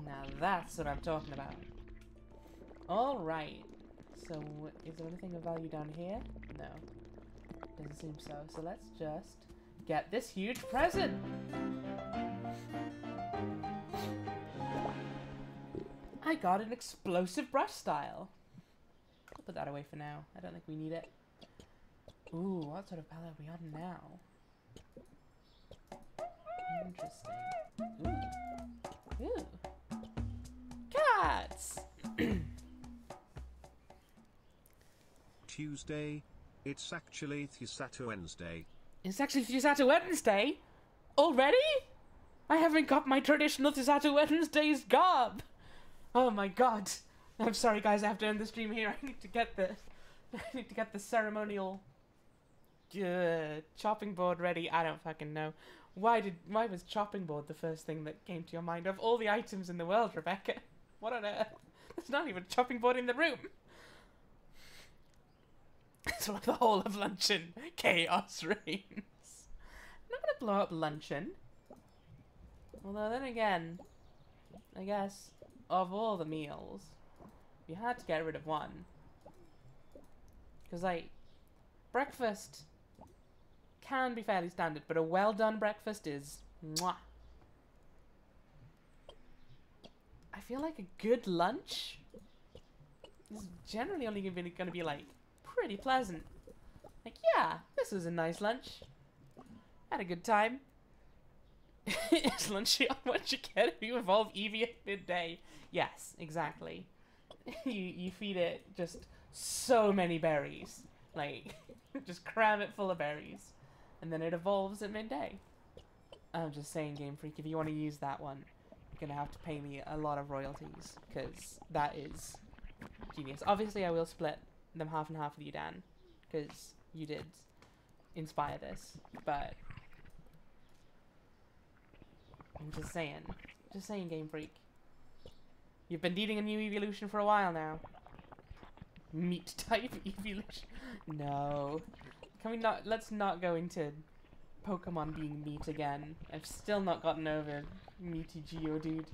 Now that's what I'm talking about. Alright. So, is there anything of value down here? No. Doesn't seem so. So let's just get this huge present! I got an explosive brush style. I'll put that away for now. I don't think we need it. Ooh, what sort of palette are we on now? Interesting. Ooh. Ooh. Cats! Tuesday. It's actually Thusato Wednesday. It's actually Thusato Wednesday? Already? I haven't got my traditional Thusato Wednesday's garb! Oh my god. I'm sorry guys, I have to end the stream here. I need to get the ceremonial chopping board ready. I don't fucking know. Why was chopping board the first thing that came to your mind? Of all the items in the world, Rebecca? What on earth? There's not even a chopping board in the room. It's like the whole of luncheon. Chaos reigns. I'm not gonna blow up luncheon. Although then again, I guess, of all the meals, you had to get rid of one. Because, like, breakfast can be fairly standard, but a well-done breakfast is mwah. I feel like a good lunch is generally only going to be, like, pretty pleasant. Like, yeah, this was a nice lunch. Had a good time. Is lunch what you get if you evolve Eevee at midday? Yes, exactly. You feed it just so many berries. Like, just cram it full of berries. And then it evolves at midday. I'm just saying, Game Freak, if you want to use that one, you're going to have to pay me a lot of royalties. Because that is genius. Obviously, I will split them half and half with you, Dan. Because you did inspire this. But I'm just saying. Just saying, Game Freak. You've been needing a new evolution for a while now. Meat type evolution. No. Can we not? Let's not go into Pokemon being meat again. I've still not gotten over meaty Geodude.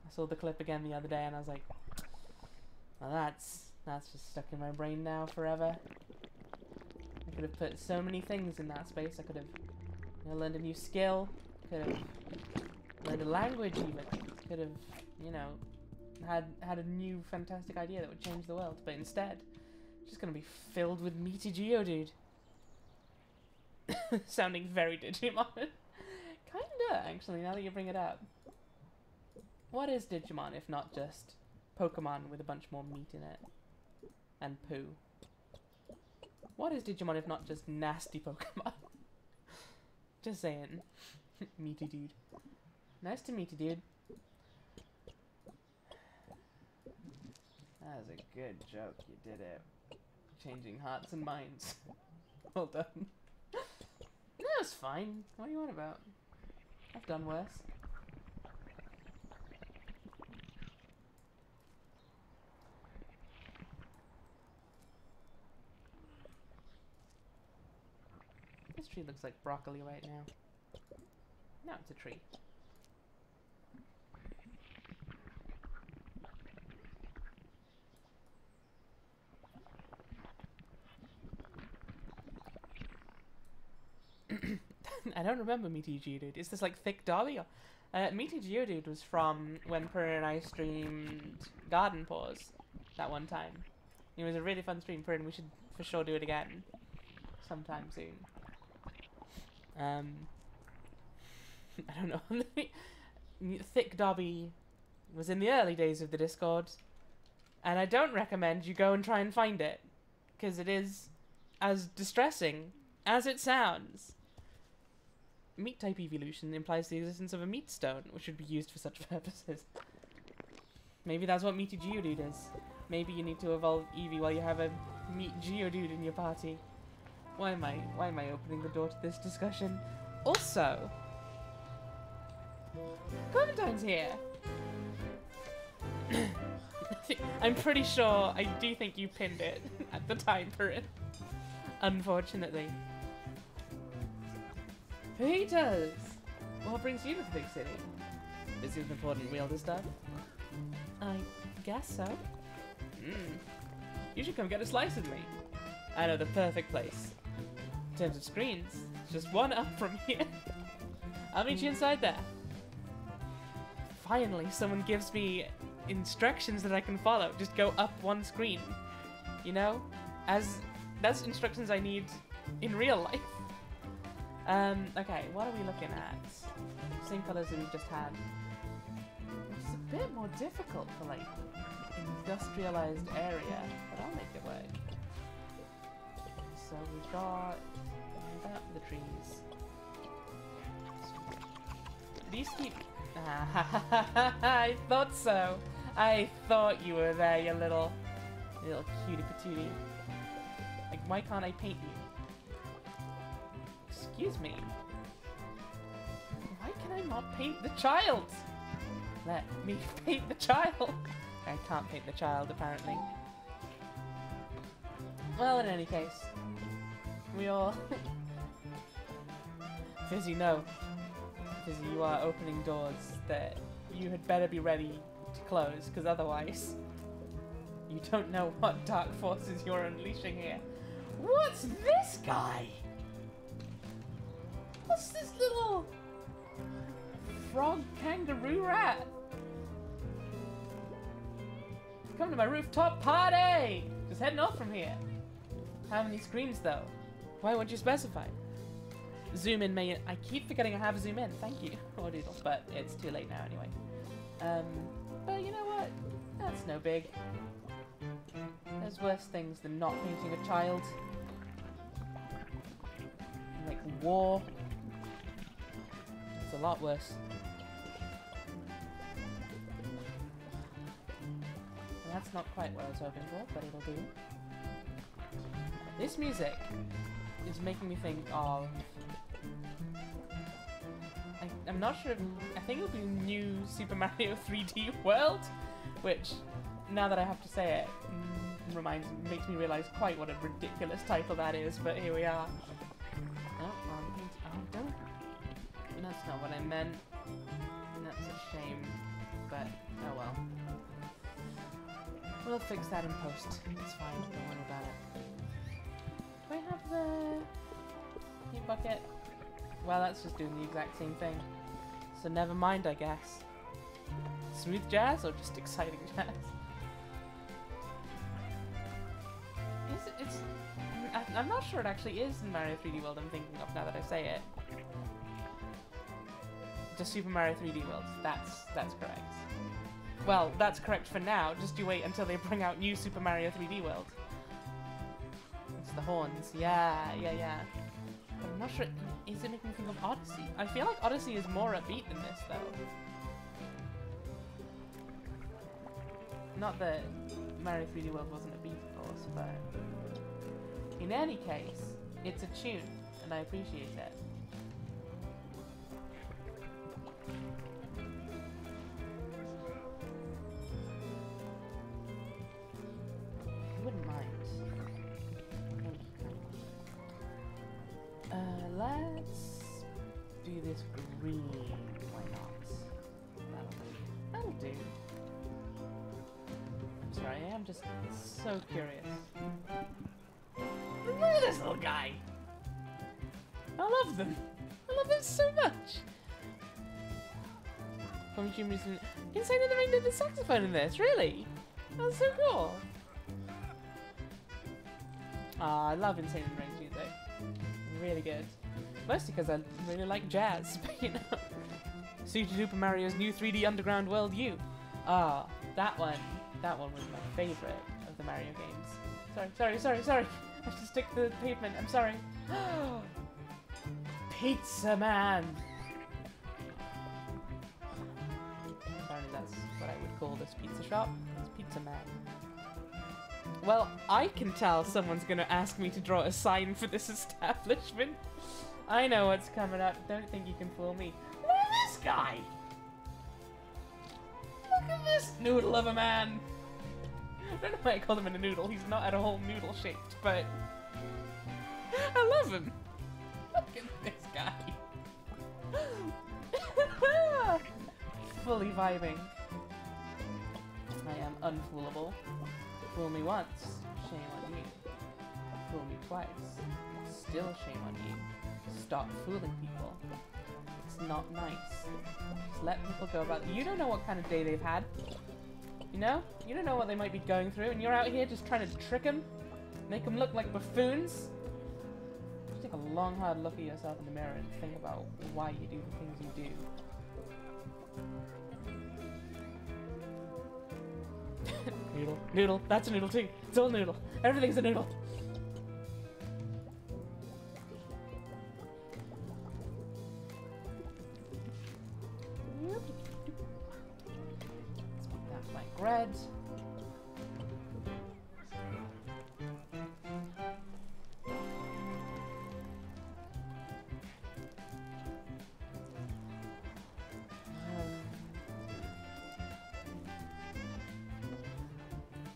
I saw the clip again the other day and I was like, well, that's just stuck in my brain now forever. I could have put so many things in that space. I could have, you know, learned a new skill. Could have learned a language even. Could have, you know, had a new fantastic idea that would change the world. But instead, it's just gonna be filled with meaty Geodude. Sounding very Digimon. Kinda, actually, now that you bring it up. What is Digimon if not just Pokemon with a bunch more meat in it? And poo. What is Digimon if not just nasty Pokemon? Just saying. Meaty dude. Nice to meet you, dude. That was a good joke. You did it. Changing hearts and minds. Well done. No, it's fine. What are you on about? I've done worse. This tree looks like broccoli right now. No, it's a tree. I don't remember Meaty Geodude. Is this like Thick Dobby? Meaty Geodude was from when Purr and I streamed Garden Paws that one time. It was a really fun stream, Purr, and we should for sure do it again sometime soon. I don't know. Thick Dobby was in the early days of the Discord, and I don't recommend you go and try and find it, because it is as distressing as it sounds. Meat type evolution implies the existence of a meat stone, which should be used for such purposes. Maybe that's what Meaty Geodude is. Maybe you need to evolve Eevee while you have a meat Geodude in your party. Why am I opening the door to this discussion? Also, Clementine's here. I'm pretty sure I do think you pinned it at the time for it. Unfortunately. Peters! What brings you to the big city? Is it important wielder stuff? I guess so. You should come get a slice with me. I know the perfect place. In terms of screens, it's just one up from here. I'll meet you inside there. Finally, someone gives me instructions that I can follow. Just go up one screen. You know? That's instructions I need in real life. Okay, what are we looking at? Same colours that we just had. It's a bit more difficult for, like, industrialized area, but I'll make it work. So we've got that for the trees. These keep... I thought so! I thought you were there, you little cutie patootie. Like, why can't I paint you? Excuse me. Why can I not paint the child? Let me paint the child. I can't paint the child, apparently. Well, in any case, we all... Fizzy, no. Fizzy, you are opening doors that you had better be ready to close, because otherwise, you don't know what dark forces you're unleashing here. What's this guy? What's this little frog kangaroo rat? Come to my rooftop party! Just heading off from here. How many screens though? Why won't you specify? Zoom in may... I keep forgetting I have a zoom in. Thank you. Oh doodle. But it's too late now anyway. But you know what? That's no big. There's worse things than not painting a child. Like war. It's a lot worse. And that's not quite what I was hoping for, but it'll do. This music is making me think of... I'm not sure if... I think it'll be New Super Mario 3D World, which, now that I have to say it, makes me realize quite what a ridiculous title that is, but here we are. Oh, wrong thing. Oh, don't. That's not what I meant. That's a shame, but oh well. We'll fix that in post. It's fine, don't worry about it. Do I have the heat bucket? Well, that's just doing the exact same thing. So never mind, I guess. Smooth jazz or just exciting jazz? I'm not sure it actually is in Mario 3D World I'm thinking of now that I say it. Just Super Mario 3D World. That's correct. Well, that's correct for now. Just you wait until they bring out new Super Mario 3D World. It's the horns. Yeah. But I'm not sure. Is it making me think of Odyssey? I feel like Odyssey is more upbeat than this, though. Not that Mario 3D World wasn't upbeat, of course, but in any case, it's a tune, and I appreciate that. I wouldn't mind. Let's do this green. Why not? That'll do. I'm sorry, I am just so curious. Look at this little guy! I love them! I love them so much! Insane that they did the saxophone in this, really? That's so cool! I love Insane and Rain's music. Really good. Mostly because I really like jazz, but you know. Super Mario's new 3D Underground World U. That one was my favorite of the Mario games. Sorry. I have to stick to the pavement. I'm sorry. Pizza Man! Apparently that's what I would call this pizza shop. It's Pizza Man. Well, I can tell someone's gonna ask me to draw a sign for this establishment. I know what's coming up. Don't think you can fool me. Look at this guy! Look at this noodle of a man! I don't know why I called him a noodle. He's not at all noodle shaped, but I love him. Look at this guy. Fully vibing. I am unfoolable. Fool me once, shame on you. Fool me twice, still shame on you. Stop fooling people. It's not nice. Just let people go about it. You don't know what kind of day they've had. You know? You don't know what they might be going through, and you're out here just trying to trick them, make them look like buffoons. Just take a long, hard look at yourself in the mirror and think about why you do the things you do. Noodle. That's a noodle too. It's all noodle. Everything's a noodle. Let's make that like red.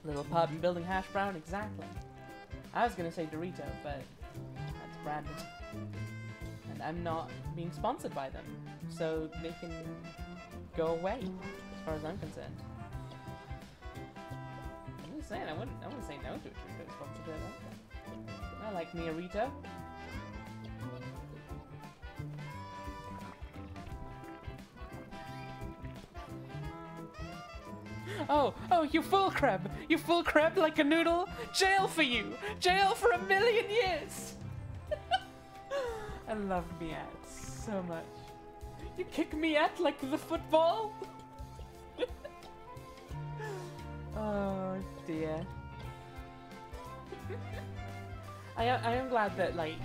Little pub and building hash brown, exactly. I was gonna say Dorito, but that's branded. And I'm not being sponsored by them, so they can go away, as far as I'm concerned. I'm just saying, I wouldn't say no to a Dorito sponsorship. I like me a Rito. Oh, you full crab! You full crab like a noodle! Jail for you! Jail for 1,000,000 years! I love Miat so much. You kick Miat like the football? Oh dear. I am glad that, like,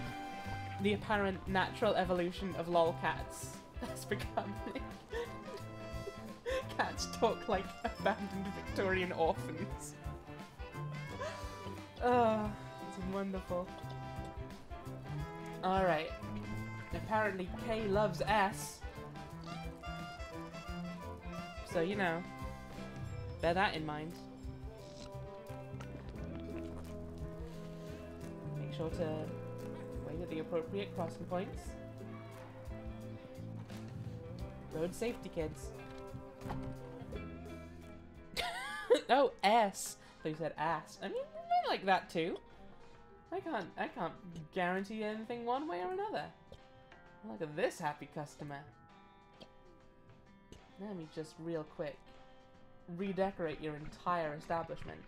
the apparent natural evolution of lolcats has become cats talk like abandoned Victorian orphans. Oh, it's wonderful. Alright. Apparently K loves S. So, you know, bear that in mind. sure to wait at the appropriate crossing points. Road safety, kids. Oh, S. I thought you said ass. I mean, I like that too. I can't guarantee anything one way or another. Look at this happy customer. Let me just real quick redecorate your entire establishment.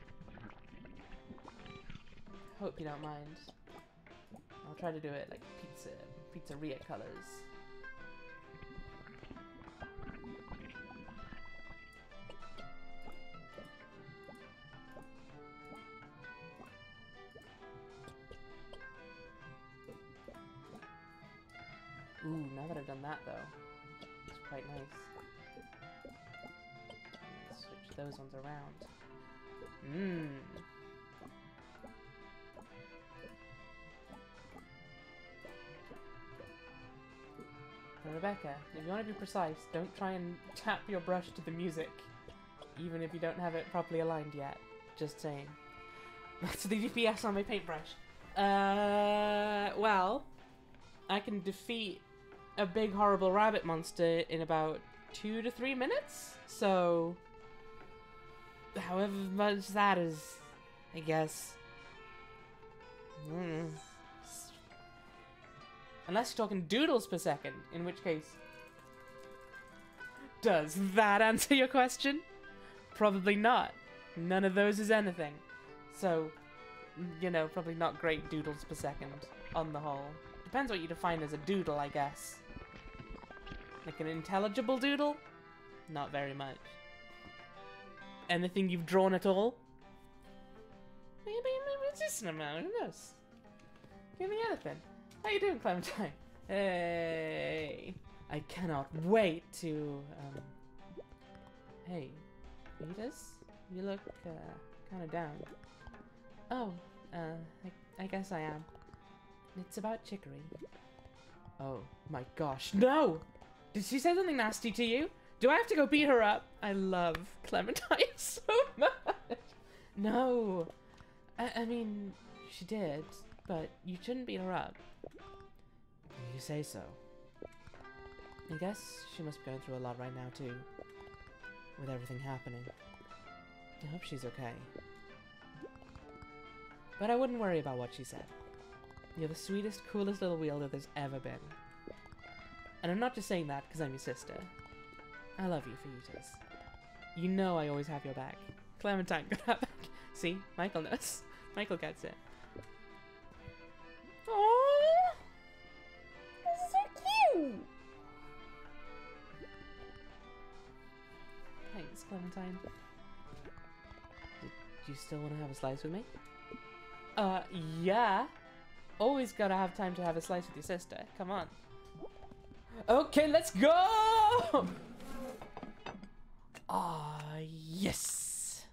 Hope you don't mind. I'll try to do it like pizzeria colors. Ooh, now that I've done that though, it's quite nice. Switch those ones around. Now, Rebecca, if you want to be precise, don't try and tap your brush to the music, even if you don't have it properly aligned yet. Just saying. That's the DPS on my paintbrush. Well, I can defeat a big horrible rabbit monster in about 2 to 3 minutes, so however much that is, I guess. Unless you're talking doodles per second, in which case, does that answer your question? Probably not. None of those is anything. So, you know, probably not great doodles per second on the whole. Depends what you define as a doodle, I guess. Like an intelligible doodle? Not very much. Anything you've drawn at all? Maybe a decent amount, who knows? Give me anything. How you doing, Clementine? Hey! I cannot wait to, Hey, Vetus? You look, kinda down. Oh, I guess I am. It's about Chicory. Oh my gosh, no! Did she say something nasty to you? Do I have to go beat her up? I love Clementine so much! No! I mean, she did, but you shouldn't beat her up. You say so. I guess she must be going through a lot right now too, with everything happening. I hope she's okay. But I wouldn't worry about what she said. You're the sweetest, coolest little wielder there's ever been. And I'm not just saying that because I'm your sister. I love you, Vetus. You know I always have your back. Clementine got her back. See? Michael knows. Michael gets it. Aww! This is so cute! Thanks, Clementine. Do you still want to have a slice with me? Yeah. Always gotta have time to have a slice with your sister. Come on. Okay, let's go! Ah, yes!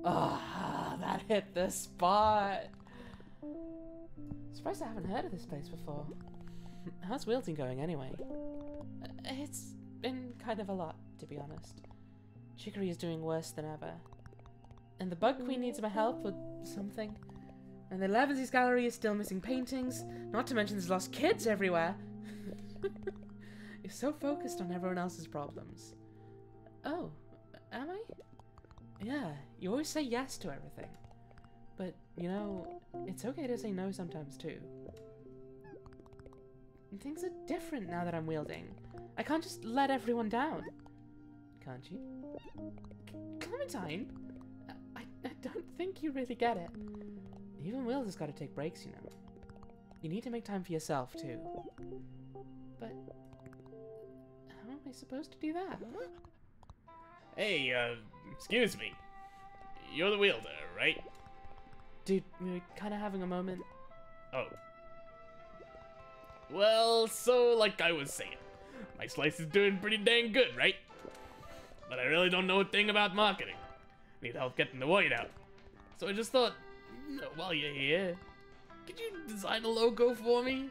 Ah, that hit the spot! Surprised I haven't heard of this place before. How's Wilton going anyway? It's been kind of a lot, to be honest. Chicory is doing worse than ever. And the Bug Queen needs my help with something. And the Levensy's gallery is still missing paintings, not to mention there's lost kids everywhere. You're so focused on everyone else's problems. Oh, am I? Yeah, you always say yes to everything. But, you know, it's okay to say no sometimes too. Things are different now that I'm wielding. I can't just let everyone down. Can't you? Clementine? I don't think you really get it. Even Will has got to take breaks, you know. You need to make time for yourself, too. But how am I supposed to do that? Hey, excuse me. You're the wielder, right? Dude, we're kind of having a moment. Oh. Well, so, like I was saying, my slice is doing pretty dang good, right? But I really don't know a thing about marketing. Need help getting the word out. So I just thought, while you're here, could you design a logo for me?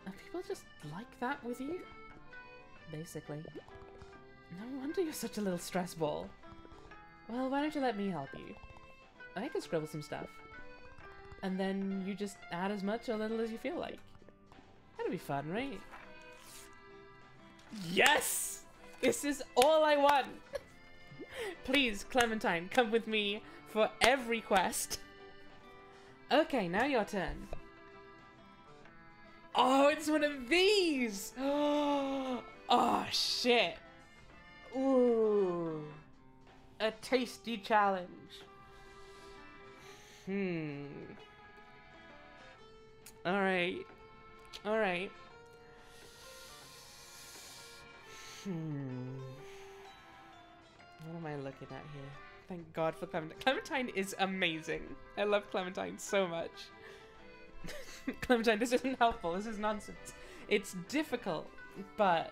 Are people just like that with you? Basically. No wonder you're such a little stress ball. Well, why don't you let me help you? I can scribble some stuff. And then you just add as much or little as you feel like. That'd be fun, right? Yes! This is all I want! Please, Clementine, come with me for every quest. Okay, now your turn. Oh, it's one of these! Oh, shit. Ooh. A tasty challenge. Alright. Alright. What am I looking at here? Thank God for Clementine. Clementine is amazing. I love Clementine so much. Clementine, this isn't helpful. This is nonsense. It's difficult, but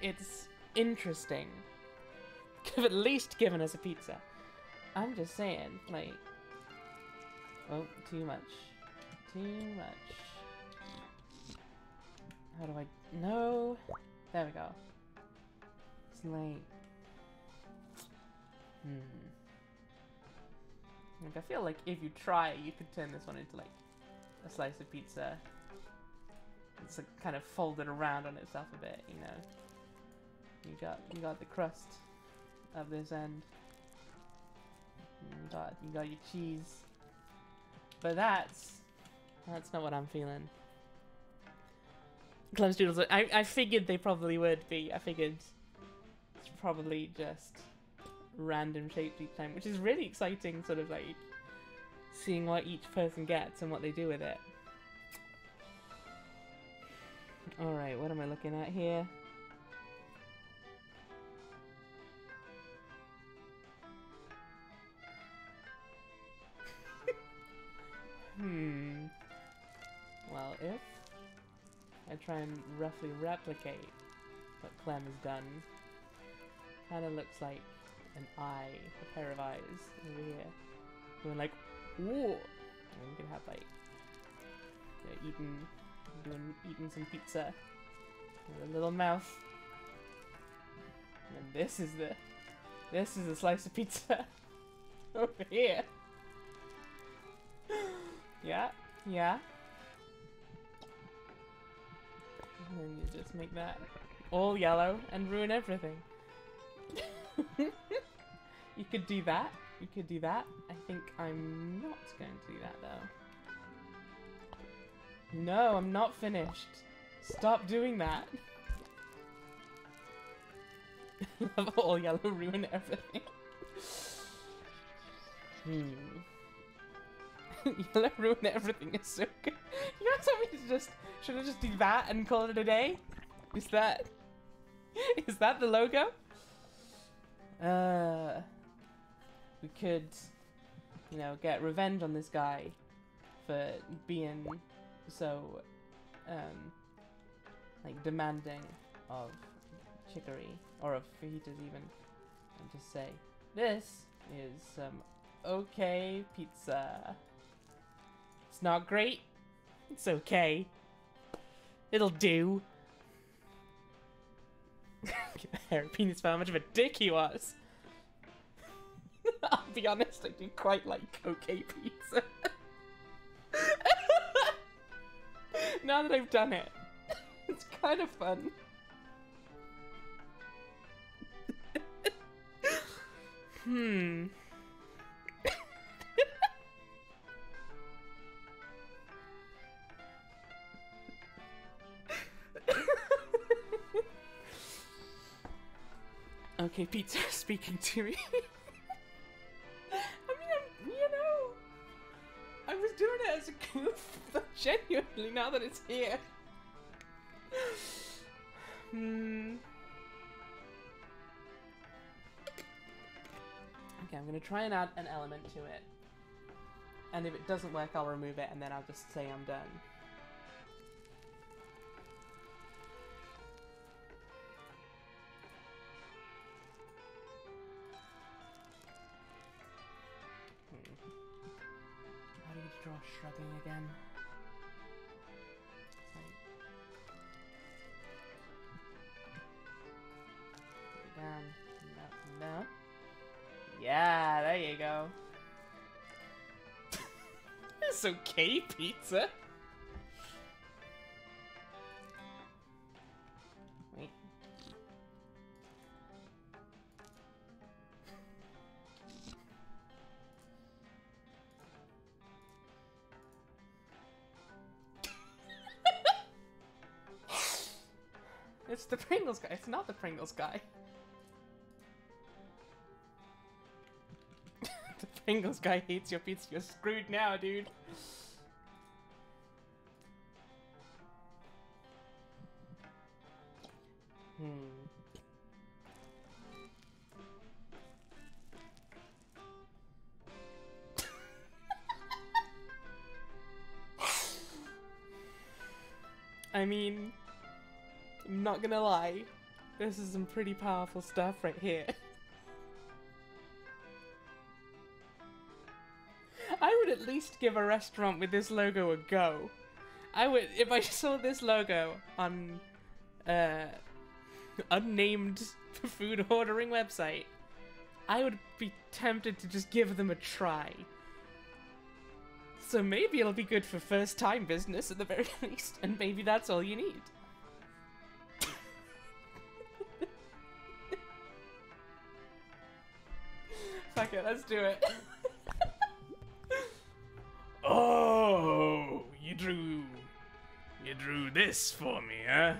it's interesting. Could have at least given us a pizza. I'm just saying, like... Oh, too much. Too much. How do I... No. There we go. It's like... Like, I feel like if you try, you could turn this one into, like, a slice of pizza. It's, like, kind of folded around on itself a bit, you know? You got the crust of this end. You got your cheese. But that's not what I'm feeling. Clem Strudels, I figured they probably would be. I figured it's probably just random shapes each time, which is really exciting, sort of like seeing what each person gets and what they do with it. Alright, what am I looking at here? Well, if I try and roughly replicate what Clem has done, kind of looks like an eye, a pair of eyes over here. Going like, ooh! And you can have like, eating some pizza with a little mouth. And this is a slice of pizza over here. Yeah, yeah. And then you just make that all yellow and ruin everything. You could do that. You could do that. I think I'm not going to do that though. No, I'm not finished. Stop doing that. Love all yellow, ruin everything. Yellow, ruin everything is so good. You know, tell me to just should I just do that and call it a day? Is that the logo? We could, you know, get revenge on this guy for being so, like, demanding of Chicory, or of fajitas even, and just say, this is some okay pizza. It's not great, it's okay. It'll do. Hair penis felt how much of a dick he was. I'll be honest, I do quite like okay pizza. Now that I've done it, it's kind of fun. Okay, pizza speaking to me. I mean, you know, I was doing it as a goof, but genuinely, now that it's here. Okay, I'm gonna try and add an element to it. And if it doesn't work, I'll remove it, and then I'll just say I'm done. How do you draw shrugging again? Down, up, down. Yeah, there you go. It's okay, pizza. Wait. It's the Pringles guy. It's not the Pringles guy. The Pringles guy hates your pizza. You're screwed now, dude. I mean, I'm not gonna lie. This is some pretty powerful stuff right here. I would at least give a restaurant with this logo a go. I would, if I saw this logo on unnamed food ordering website, I would be tempted to just give them a try. So maybe it'll be good for first time business at the very least, and maybe that's all you need. Fuck it, let's do it. Oh, you drew this for me, huh?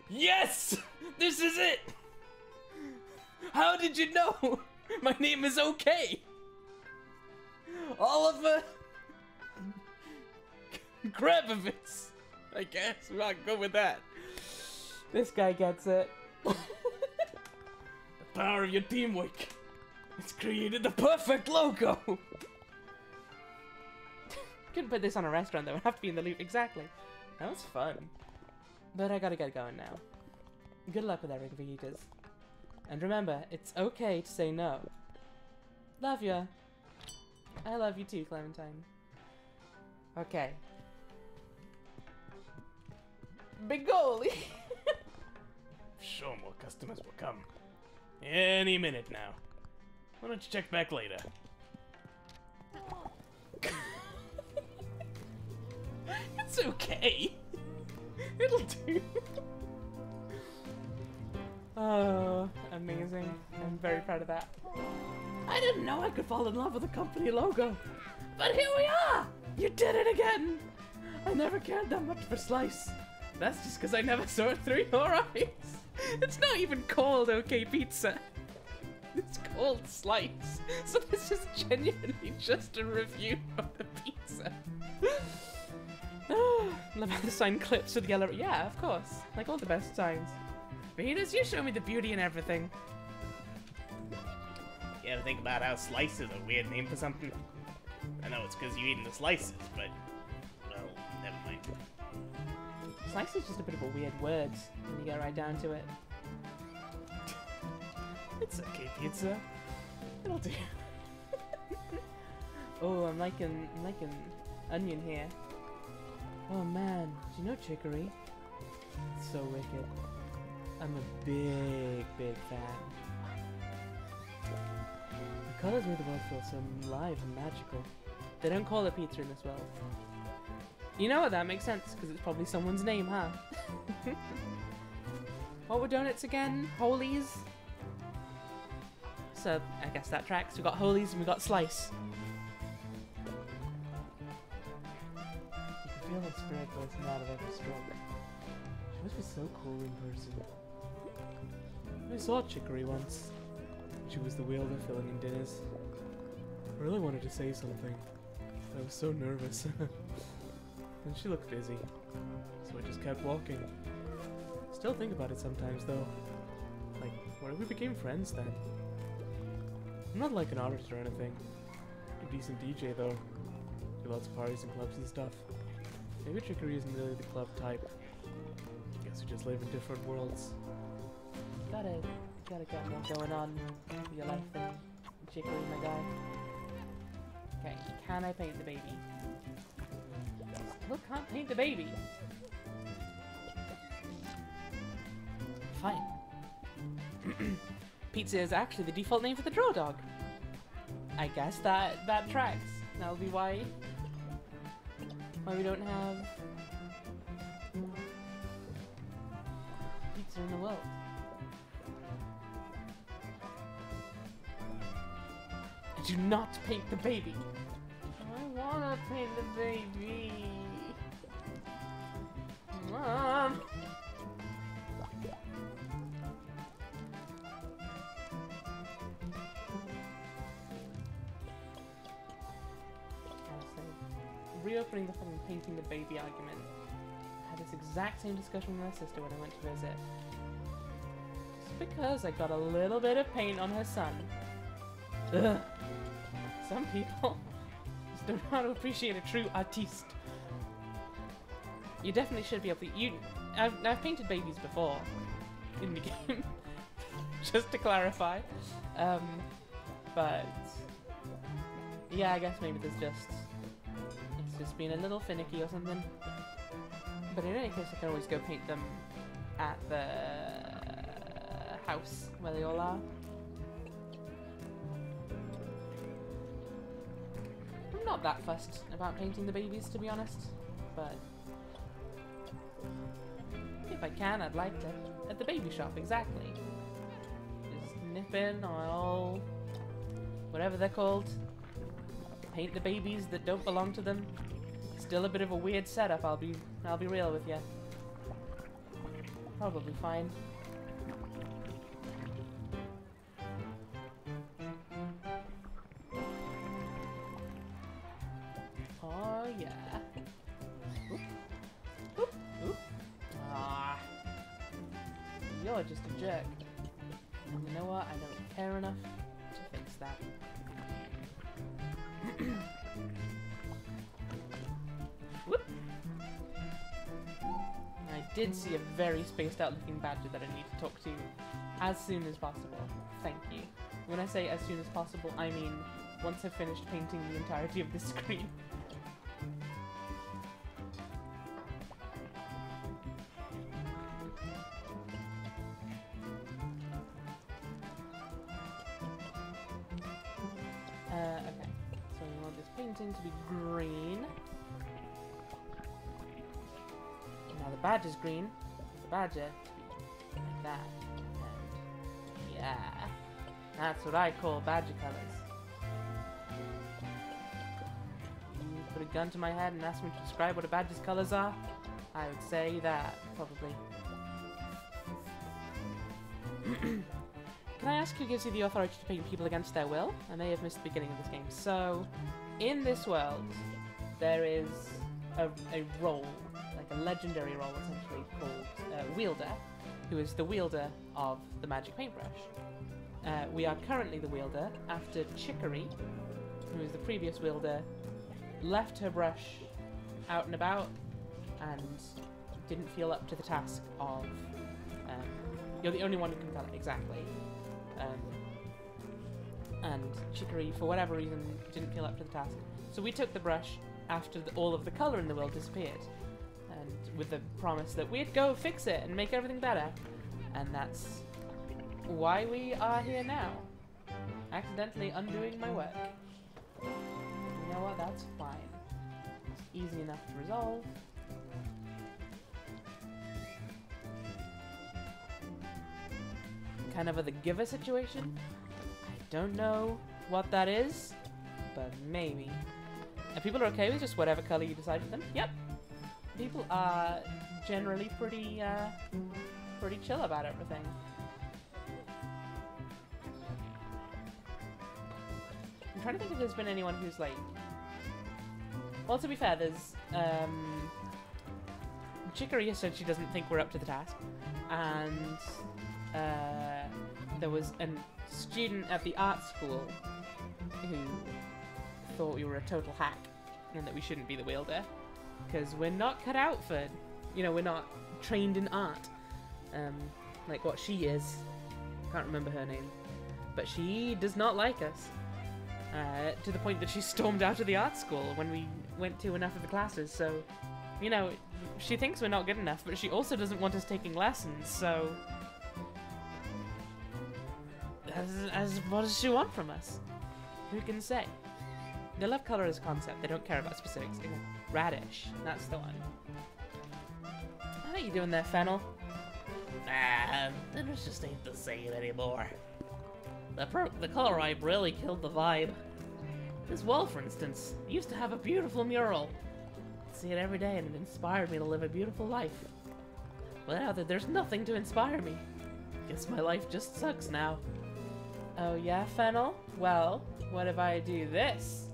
Yes! This is it! How did you know? My name is okay! Oliver Grabovitz, I guess. We'll go with that. This guy gets it. The power of your teamwork. It's created the perfect logo! Couldn't put this on a restaurant though, it'd have to be in the loop. Exactly. That was fun. But I gotta get going now. Good luck with everything, fajitas. And remember, it's okay to say no. Love ya. I love you too, Clementine. Okay. Big goalie! Sure, more customers will come. Any minute now. Why don't you check back later? It's okay. It'll do. Oh, amazing. I'm very proud of that. I didn't know I could fall in love with a company logo. But here we are! You did it again! I never cared that much for Slice. That's just because I never saw it through your eyes. It's not even called OK Pizza. It's called Slice. So this is genuinely just a review of the pizza. Love how the sign clips with yellow. Yeah, of course. Like all the best signs. Venus, you show me the beauty in everything. You ever think about how slice is a weird name for something? I know it's because you're eating the slices, but... well, never mind. Slice is just a bit of a weird word when you get right down to it. It's okay, pizza. It'll do. Oh, I'm liking onion here. Oh man, do you know Chicory? It's so wicked. I'm a big fan. The colors make the world feel so alive and magical. They don't call it pizza in this world. You know what, that makes sense, because it's probably someone's name, huh? What were donuts again? Holies? So, I guess that tracks. We got Holies and we got Slice. You can feel the spirit bursting out of every stroke. She must be so cool in person. I saw Chicory once. She was the wielder filling in dinners. I really wanted to say something. I was so nervous. And she looked busy. So I just kept walking. Still think about it sometimes though. Like, what if we became friends then? I'm not like an artist or anything. I'm a decent DJ though. Do lots of parties and clubs and stuff. Maybe Chicory isn't really the club type. Guess we just live in different worlds. Gotta get more going on with your life than Chicory, my guy. Okay, can I paint the baby? Still can't paint the baby. Fine. Pizza is actually the default name for the draw dog. I guess that tracks. That'll be why we don't have pizza in the world. Do not paint the baby. I wanna paint the baby. Mom. Reopening the fucking painting the baby argument. I had this exact same discussion with my sister when I went to visit. Just because I got a little bit of paint on her son. Ugh. Some people just don't know how to appreciate a true artiste. You definitely should be able to. I've painted babies before in the game, just to clarify. But yeah, I guess maybe it's just being a little finicky or something. But in any case, I can always go paint them at the house where they all are. I'm not that fussed about painting the babies, to be honest, but if I can, I'd like to. At the baby shop, exactly. Just nip in on all, whatever they're called, paint the babies that don't belong to them. Still a bit of a weird setup, I'll be real with you. Probably fine. Oh yeah. Oop. Oop. Oop. Ah. You're just a jerk. And you know what? I don't care enough to fix that. Whoop. I did see a very spaced out looking badger that I need to talk to as soon as possible. Thank you. When I say as soon as possible, I mean once I've finished painting the entirety of the screen. Okay, so we want this painting to be green. Now the badger's green, the badger to be like that. And yeah, that's what I call badger colours. You put a gun to my head and ask me to describe what a badger's colours are, I would say that, probably. Can I ask who gives you the authority to paint people against their will? I may have missed the beginning of this game. So, in this world, there is a role, like a legendary role essentially, called Wielder, who is the wielder of the magic paintbrush. We are currently the wielder after Chicory, who is the previous wielder, left her brush out and about and didn't feel up to the task of... you're the only one who can tell it, exactly. And Chicory, for whatever reason, didn't feel up to the task. So we took the brush after all of the colour in the world disappeared. And with the promise that we'd go fix it and make everything better. And that's why we are here now. Accidentally undoing my work. You know what? That's fine. It's easy enough to resolve. Kind of a the giver situation. I don't know what that is, but maybe. And people are okay with just whatever color you decide for them. Yep. People are generally pretty chill about everything. I'm trying to think if there's been anyone who's like... Well, to be fair, there's... Chicory has said she doesn't think we're up to the task. And... there was a student at the art school who thought we were a total hack and that we shouldn't be the wielder because we're not cut out for, you know, we're not trained in art like what she is. Can't remember her name, but she does not like us to the point that she stormed out of the art school when we went to enough of the classes. So, you know, she thinks we're not good enough, but she also doesn't want us taking lessons, so what does she want from us? Who can say? They love color as a concept. They don't care about specifics. Radish. That's the one. How you doing there, Fennel? Ah, it just ain't the same anymore. The color wipe really killed the vibe. This wall, for instance, used to have a beautiful mural. I'd see it every day and it inspired me to live a beautiful life. But now that there's nothing to inspire me, guess my life just sucks now. Oh yeah, Fennel? Well, what if I do this?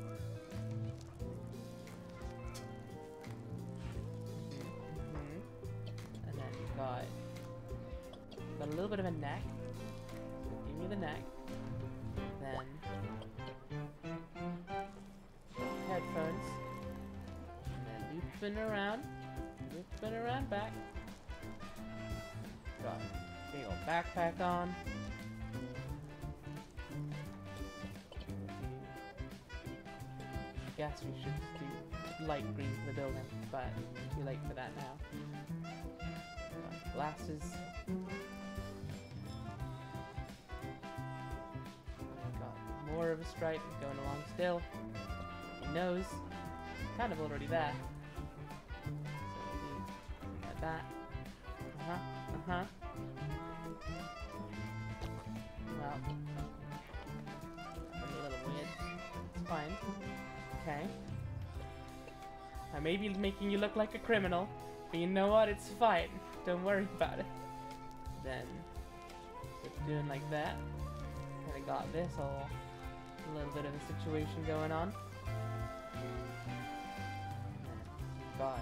And then you've got a little bit of a neck. Give me the neck. Then headphones. And then looping around back. Got a big old backpack on. Guess we should do light green for the building, but it's too late for that now. Got glasses. Got more of a stripe going along still. Nose, kind of already there. So we'll do something like that. Well, a little weird. It's fine. Okay. I may be making you look like a criminal, but you know what? It's fine. Don't worry about it. Then, just doing like that. Kinda got this whole a little bit of a situation going on. Got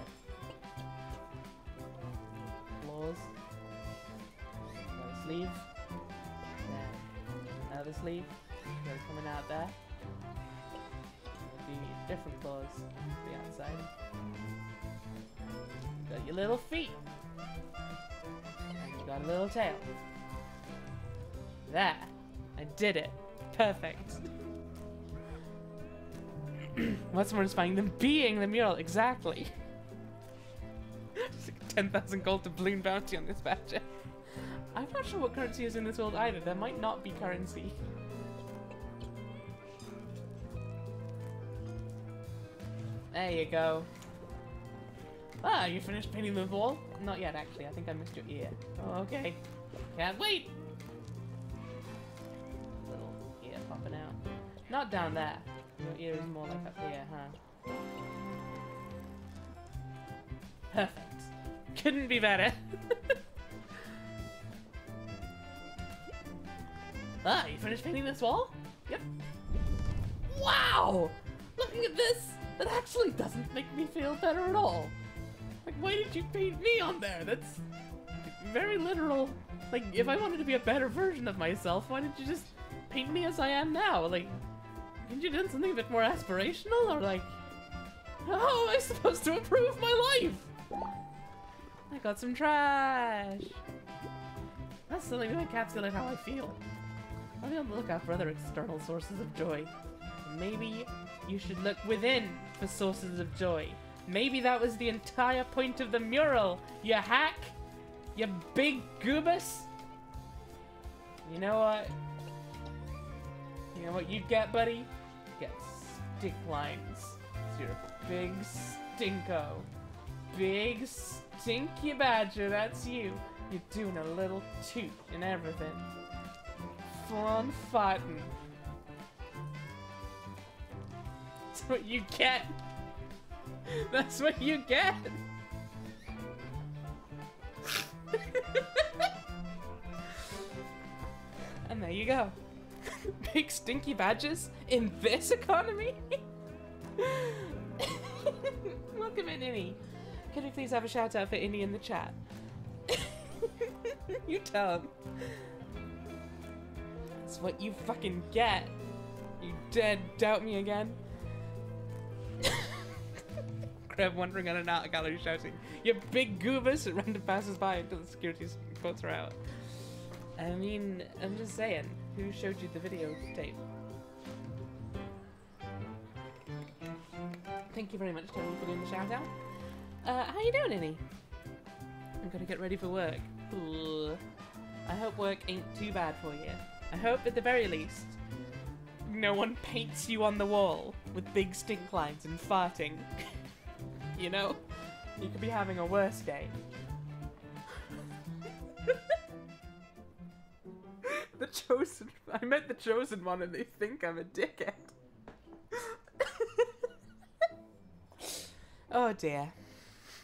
claws. Got a sleeve. Then another sleeve. Got it coming out there. Different claws to the outside. Got your little feet. And you got a little tail. There. I did it. Perfect. What's more inspiring than being the mural? Exactly. 10,000 gold to balloon bounty on this badger. I'm not sure what currency is in this world either. There might not be currency. There you go. Ah, you finished painting the wall? Not yet, actually. I think I missed your ear. Oh, okay. Can't wait! Little ear popping out. Not down there. Your ear is more like up here, huh? Perfect. Couldn't be better. Ah, you finished painting this wall? Yep. Wow! Looking at this! That actually doesn't make me feel better at all. Like, why did you paint me on there? That's very literal. Like, if I wanted to be a better version of myself, why didn't you just paint me as I am now? Like, couldn't you done something a bit more aspirational? Or like, how am I supposed to improve my life? I got some trash. That's something to encapsulate how I feel. I'll be on the lookout for other external sources of joy. Maybe you should look within for sources of joy. Maybe that was the entire point of the mural, you hack! You big goobus! You know what? You know what you get, buddy? You get stick lines. So you're a big stinko. Big stinky badger, that's you. You're doing a little toot and everything. Fun fighting. That's what you get. That's what you get. And there you go. Big stinky badges in this economy? Welcome in, Innie. Could we please have a shout out for Innie in the chat? You tell him. That's what you fucking get. You dead doubt me again? Crab wandering on an art gallery shouting, "You big goobus!" at random passers-by until the security quotes are out. I mean, I'm just saying, who showed you the video tape? Thank you very much, Tony, for doing the shout-out. How you doing, Innie? I'm gonna get ready for work. Ooh. I hope work ain't too bad for you. I hope, at the very least, no one paints you on the wall with big stink lines and farting. You know? You could be having a worse day. The chosen... I met the chosen one and they think I'm a dickhead. Oh dear.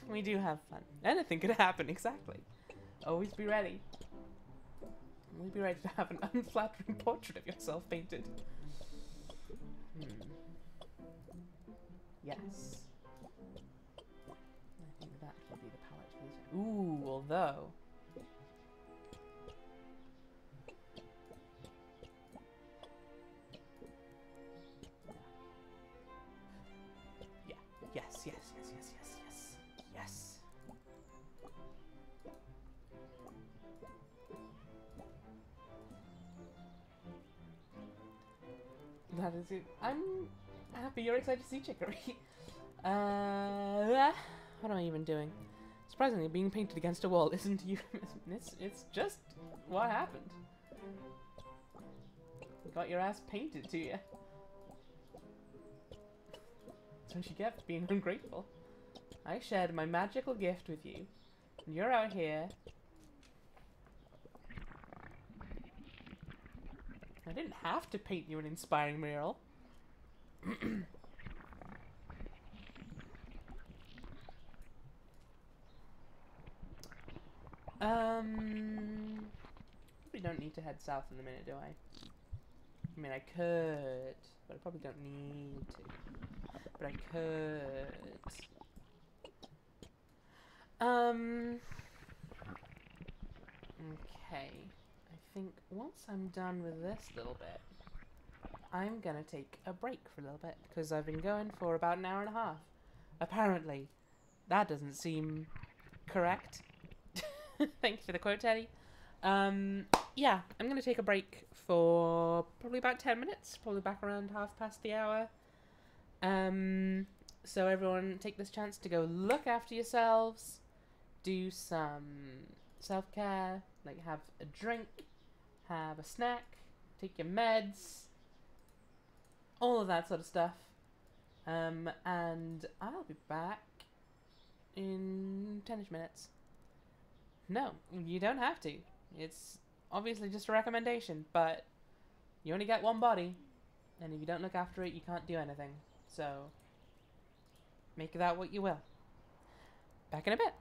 We do have fun. Anything could happen, exactly. Always be ready. Always be ready to have an unflattering portrait of yourself painted. Yes. I think that will be the palette for this. Ooh, although... Yeah. Yes, yes, yes, yes, yes, yes. Yes. That is it. I'm happy you're excited to see Chicory. What am I even doing? Surprisingly, being painted against a wall isn't you. It's just what happened. You got your ass painted to you. That's what you get for being ungrateful. I shared my magical gift with you, and you're out here. I didn't have to paint you an inspiring mural. Probably don't need to head south in a minute, do I? I mean, I could, but I probably don't need to. But I could. Okay. I think once I'm done with this little bit, I'm gonna take a break for a little bit, because I've been going for about an hour and a half. Apparently, that doesn't seem correct. Thanks for the quote, Teddy. Yeah, I'm gonna take a break for probably about 10 minutes, probably back around 1/2 the hour. So everyone take this chance to go look after yourselves, do some self-care, like have a drink, have a snack, take your meds, all of that sort of stuff. And I'll be back in 10ish minutes. No, you don't have to. It's obviously just a recommendation, but you only get one body, and if you don't look after it, you can't do anything. So, make of that what you will. Back in a bit.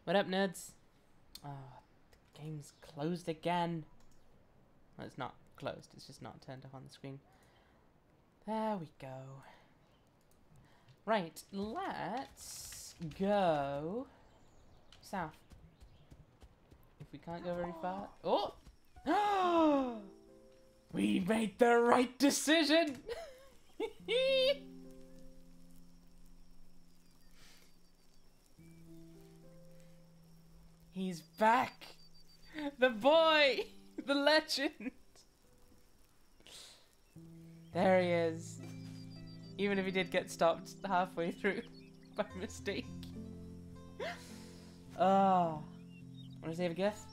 What up, nerds? Oh, the game's closed again. Well, it's not closed, it's just not turned up on the screen. There we go. Right, let's go south. If we can't go very far. Oh! We made the right decision! He's back! The boy! The legend! There he is. Even if he did get stopped halfway through by mistake. Oh. Want to save a gift?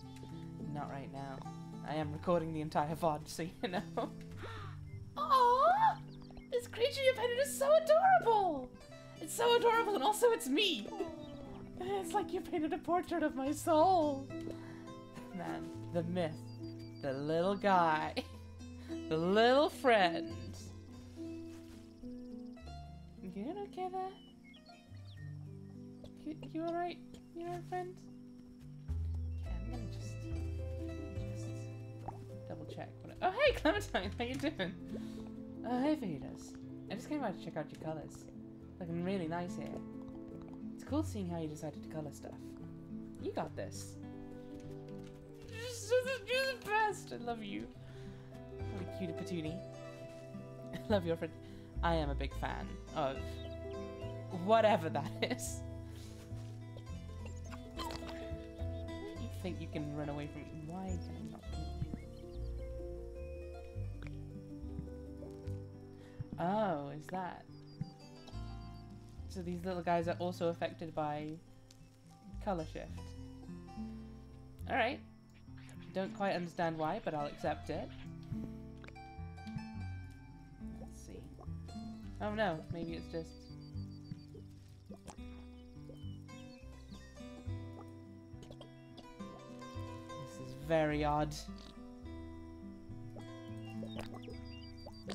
Not right now. I am recording the entire VOD, so you know. Aww! This creature you painted is so adorable! It's so adorable and also it's me! It's like you painted a portrait of my soul. Man, the myth. The little guy. The little friend. You doing okay there? You alright? You alright, friend? Okay, I'm gonna just double check. Oh, hey, Clementine, how you doing? Oh, hey, Vedas. I just came out to check out your colours. Looking really nice here. It's cool seeing how you decided to colour stuff. You got this. You're the best. I love you. What a cutie patootie. I love your friend. I am a big fan of whatever that is. You think you can run away from me? Why can I not beat you? Oh, is that? So these little guys are also affected by color shift. Alright. Don't quite understand why, but I'll accept it. Let's see. Oh no, maybe it's just... This is very odd.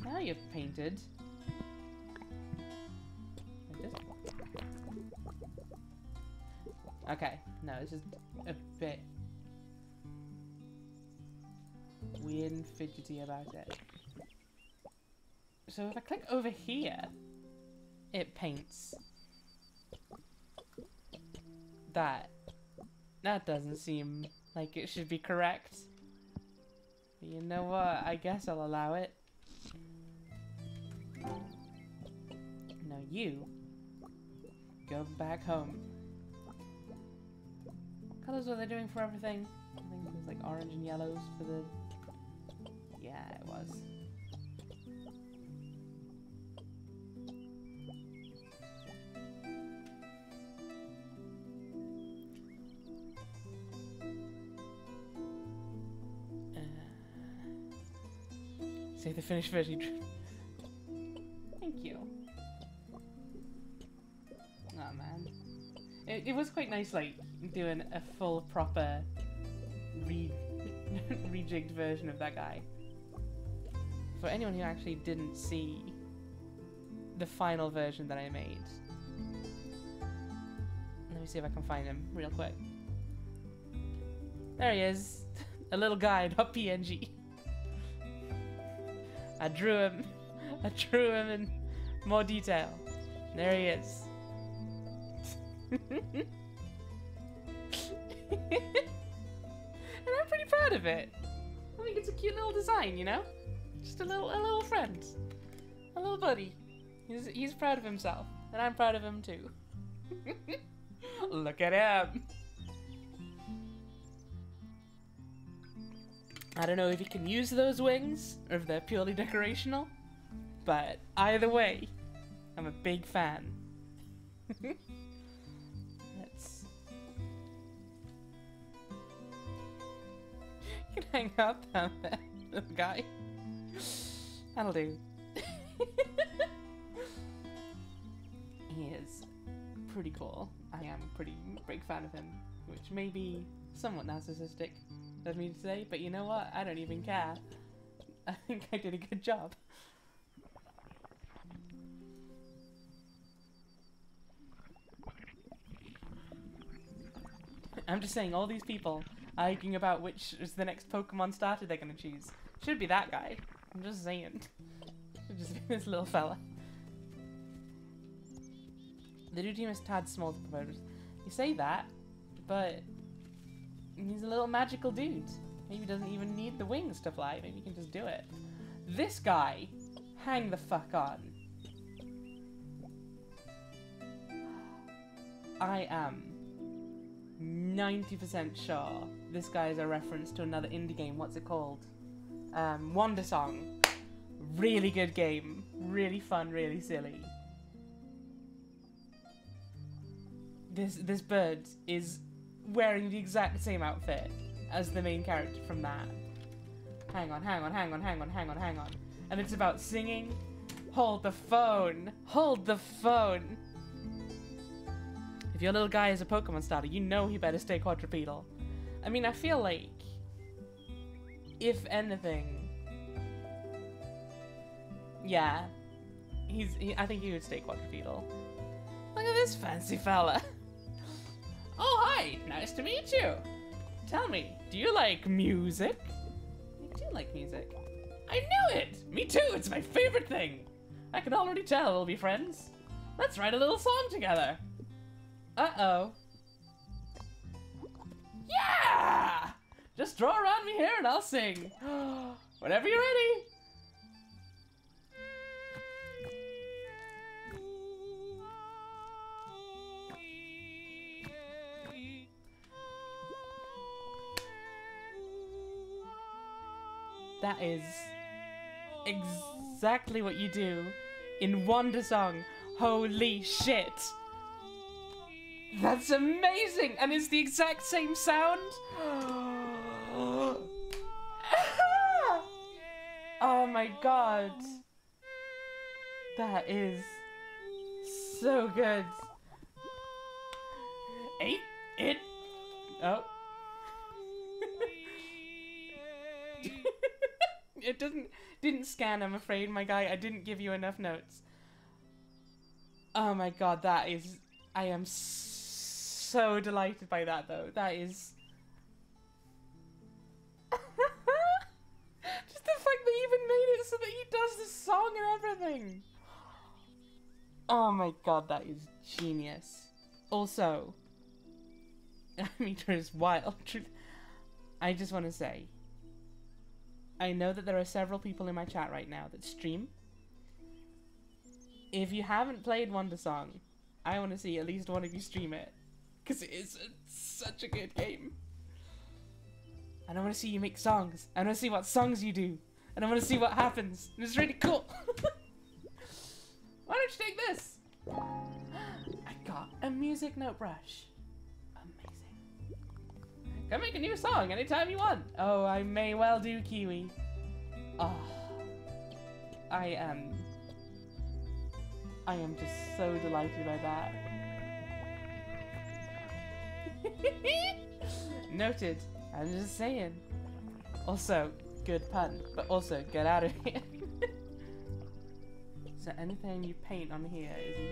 Now you've painted. Like this? Okay, no, it's just a bit weird and fidgety about it. So if I click over here, it paints that. That doesn't seem like it should be correct. But you know what? I guess I'll allow it. Now you go back home. What colors were they doing for everything? I think it was like orange and yellows for the... Yeah, it was. Save the finished version. Thank you. Oh man. It was quite nice, like, doing a full, proper, rejigged version of that guy. For anyone who actually didn't see the final version that I made. Let me see if I can find him real quick. There he is. A little guy, not PNG. I drew him in more detail. There he is. And I'm pretty proud of it. I think it's a cute little design, you know? Just a little friend. A little buddy. He's proud of himself. And I'm proud of him too. Look at him. I don't know if he can use those wings or if they're purely decorational, but either way, I'm a big fan. Let's... You can hang out down there, little guy. That'll do. He is pretty cool. I am a pretty big fan of him, which may be somewhat narcissistic of me to say, but you know what? I don't even care. I think I did a good job. I'm just saying, all these people arguing about which is the next Pokemon starter they're gonna choose. Should be that guy. I'm just saying. Should just be this little fella. The dude team is tad small to propose. You say that, but he's a little magical dude. Maybe he doesn't even need the wings to fly. Maybe he can just do it. This guy, hang the fuck on. I am 90% sure this guy is a reference to another indie game. What's it called? Wonder Song. Really good game. Really fun, really silly. This bird is wearing the exact same outfit as the main character from that. Hang on. And it's about singing. Hold the phone. Hold the phone. If your little guy is a Pokemon starter, you know he better stay quadrupedal. I mean, I feel like, if anything, yeah, I think he would stay quadrupedal. Look at this fancy fella. Oh, hi! Nice to meet you! Tell me, do you like music? I do like music. I knew it! Me too, it's my favorite thing! I can already tell we'll be friends. Let's write a little song together. Uh-oh. Yeah! Just draw around me here and I'll sing. Whenever you're ready. That is exactly what you do in Wonder Song. Holy shit! That's amazing! And it's the exact same sound? Oh my god. That is so good. Oh. It didn't scan, I'm afraid, my guy. I didn't give you enough notes. Oh my god, that is... I am so delighted by that, though. That is... Just the fact that he even made it so that he does the song and everything. Oh my god, that is genius. Also, meter is wild. I just want to say, I know that there are several people in my chat right now that stream. If you haven't played Wonder Song, I want to see at least one of you stream it. Because it is such a good game. And I want to see you make songs. I want to see what songs you do. And I want to see what happens. And it's really cool. Why don't you take this? I got a music note brush. Amazing. Come make a new song anytime you want. Oh, I may well do, Kiwi. Oh, I am just so delighted by that. Noted. I'm just saying. Also, good pun, but also get out of here. So anything you paint on here isn't...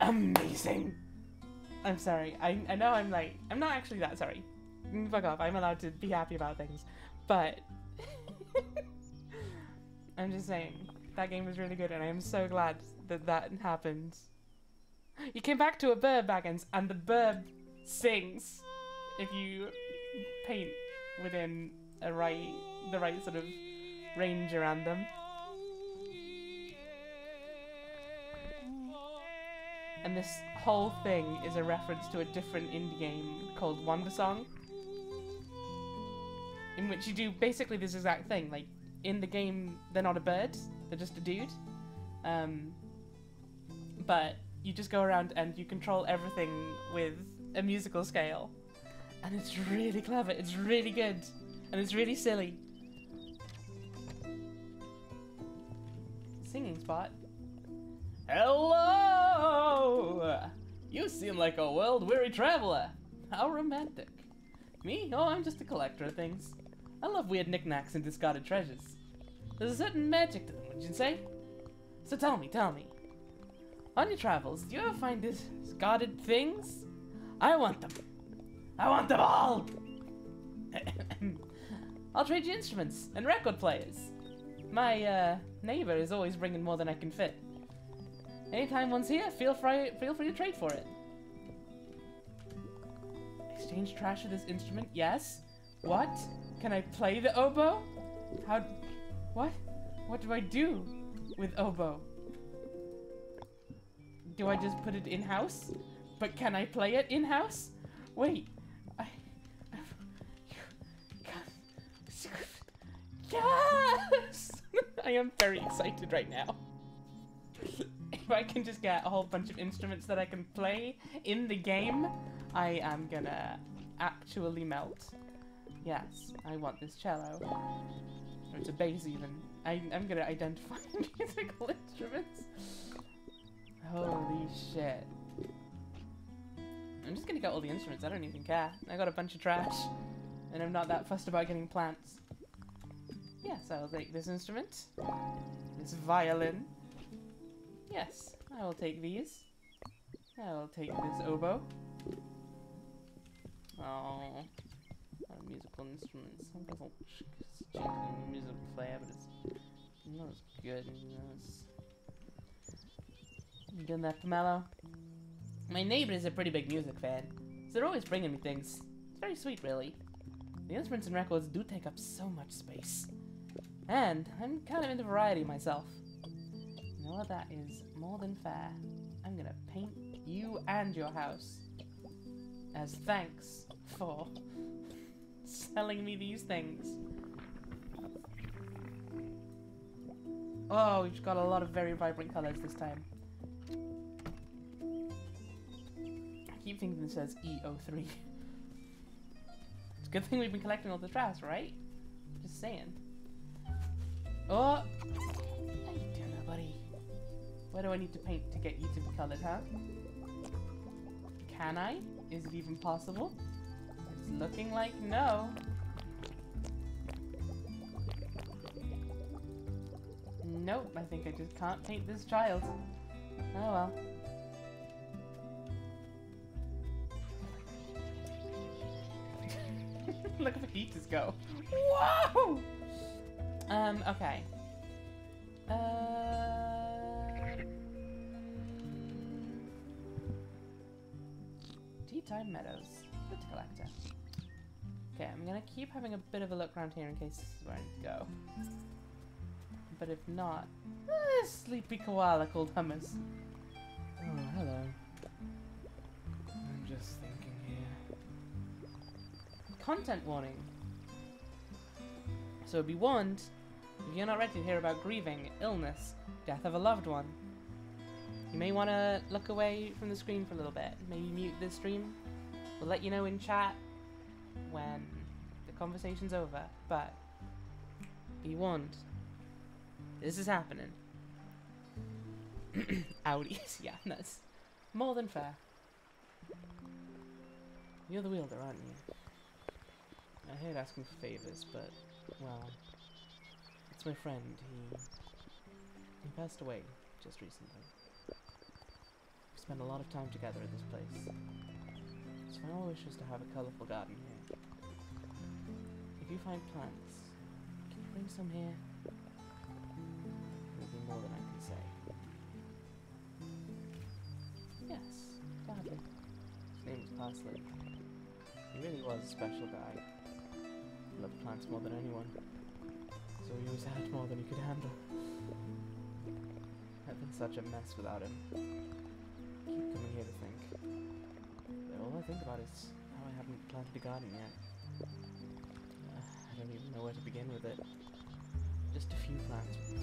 Amazing! I'm sorry, I know I'm like, I'm not actually that sorry. Fuck off, I'm allowed to be happy about things. But, I'm just saying, that game was really good and I am so glad that that happened. You came back to a bird, Baggins, and the bird sings if you paint within the right sort of range around them. And this whole thing is a reference to a different indie game called Wonder Song, in which you do basically this exact thing. Like, in the game, they're not a bird, they're just a dude. But you just go around and you control everything with a musical scale. And it's really clever, it's really good, and it's really silly. singing spot. Hello! You seem like a world-weary traveler. How romantic. Me? Oh, I'm just a collector of things. I love weird knickknacks and discarded treasures. There's a certain magic to them, wouldn't you say? So tell me. On your travels, do you ever find discarded things? I want them. I want them all! I'll trade you instruments and record players. My neighbor is always bringing more than I can fit. Anytime one's here, feel free to trade for it. Exchange trash for this instrument? Yes. What? Can I play the oboe? How? What? What do I do with oboe? Do I just put it in-house? But can I play it in-house? Wait. Yes! I am very excited right now. If I can just get a whole bunch of instruments that I can play in the game, I am gonna actually melt. Yes, I want this cello. Or it's a bass even. I'm gonna identify musical instruments. Holy shit. I'm just gonna get all the instruments, I don't even care. I got a bunch of trash. And I'm not that fussed about getting plants. Yes, I'll take this instrument. This violin. Yes, I will take these. I will take this oboe. Oh, musical instruments. Some people music player, but it's not as good. You getting that, Pomelo? My neighbor is a pretty big music fan, so they're always bringing me things. It's very sweet, really. The instruments and records do take up so much space. And I'm kind of into variety myself. You know what? That is more than fair. I'm gonna paint you and your house as thanks for selling me these things. Oh, we've got a lot of very vibrant colors this time. I keep thinking it says E03. It's a good thing we've been collecting all the trash, right? Just saying. Oh! How you doing, buddy? Where do I need to paint to get you to be colored, huh? Can I? Is it even possible? It's looking like no. Nope, I think I just can't paint this child. Oh well. Look at the heaters go. Whoa! Okay. Tea-time meadows. Good collector. Okay, I'm gonna keep having a bit of a look around here in case this is where I need to go. But if not, sleepy koala called Hummus. Oh, hello. I'm just thinking here. Content warning. So be warned, if you're not ready to hear about grieving, illness, death of a loved one, you may want to look away from the screen for a little bit. Maybe mute this stream. We'll let you know in chat when the conversation's over, but be warned. This is happening. Audis, yeah, that's more than fair. You're the wielder, aren't you? I hate asking for favors, but, well, it's my friend. He passed away just recently. We spent a lot of time together at this place. His final wish was to have a colourful garden here. If you find plants, can you bring some here? It'll be more than I can say. Yes, gladly. His name was Parsley. He really was a special guy. He loved plants more than anyone. So he always had more than he could handle. I've been such a mess without him. I keep coming here to think. But all I think about is how I haven't planted a garden yet. I don't even know where to begin with it. Just a few plants.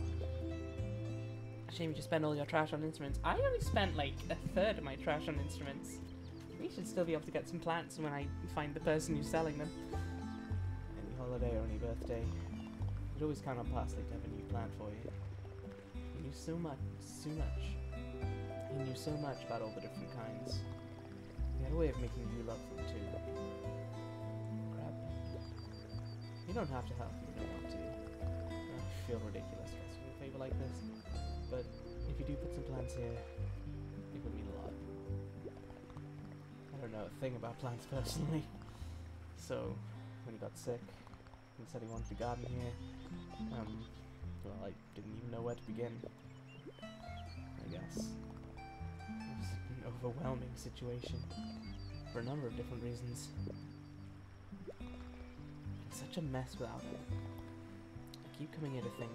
Shame you just spend all your trash on instruments. I only spent like a third of my trash on instruments. We should still be able to get some plants when I find the person who's selling them. Any holiday or any birthday, you'd always count on Parsley to have a new plant for you. He knew so much, so much. He knew so much about all the different kinds. He had a way of making you love them too. Crap. You don't have to help if you don't want to. I feel ridiculous asking a favor like this, but if you do put some plants here, it would mean a lot. I don't know a thing about plants personally, so when he got sick and said he wanted to garden here, well, I didn't even know where to begin. I guess. It was an overwhelming situation for a number of different reasons. It's such a mess without him. I keep coming here to think.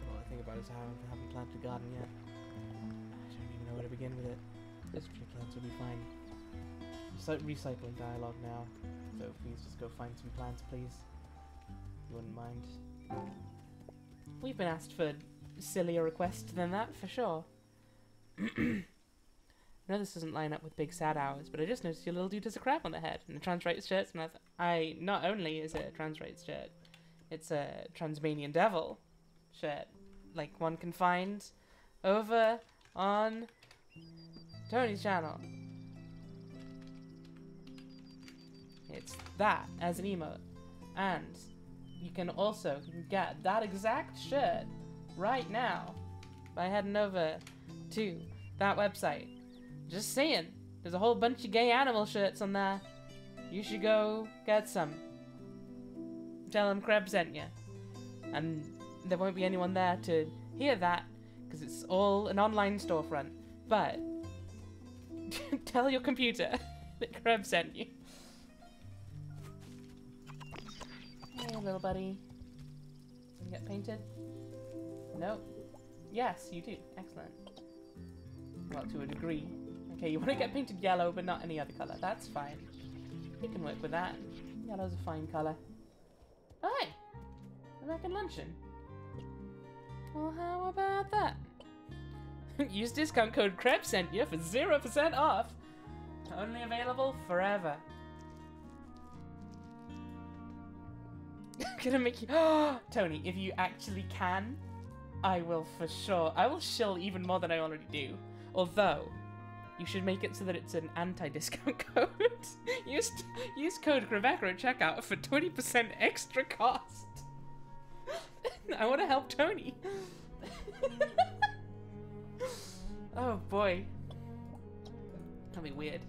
All I think about is how I haven't planted a garden yet. I don't even know where to begin with it. Just few plants will be fine. Recycling dialogue now, so please just go find some plants, please. You wouldn't mind. We've been asked for sillier requests than that, for sure. I know this doesn't line up with Big Sad Hours, but I just noticed your little dude has a crab on the head and a trans rights shirt. And not only is it a trans rights shirt, it's a Transmanian Devil shirt, like one can find over on Tony's channel. It's that as an emote, and you can also get that exact shirt right now by heading over to that website. Just saying, there's a whole bunch of gay animal shirts on there. You should go get some. Tell them Kreb sent you. And there won't be anyone there to hear that, because it's all an online storefront. But tell your computer that Kreb sent you. Hey, little buddy. Can you get painted? No. Yes, you do. Excellent. Well, to a degree. Okay, you want to get painted yellow, but not any other colour. That's fine. You can work with that. Yellow's a fine colour. Oh, hey! American luncheon. Well, how about that? Use discount code KREB sent you for 0% off. Only available forever. Gonna make you... Tony, if you actually can, I will for sure. I will shill even more than I already do. Although, you should make it so that it's an anti-discount code. use code Rebecca at checkout for 20% extra cost. I want to help Tony. Oh boy. That'll be weird.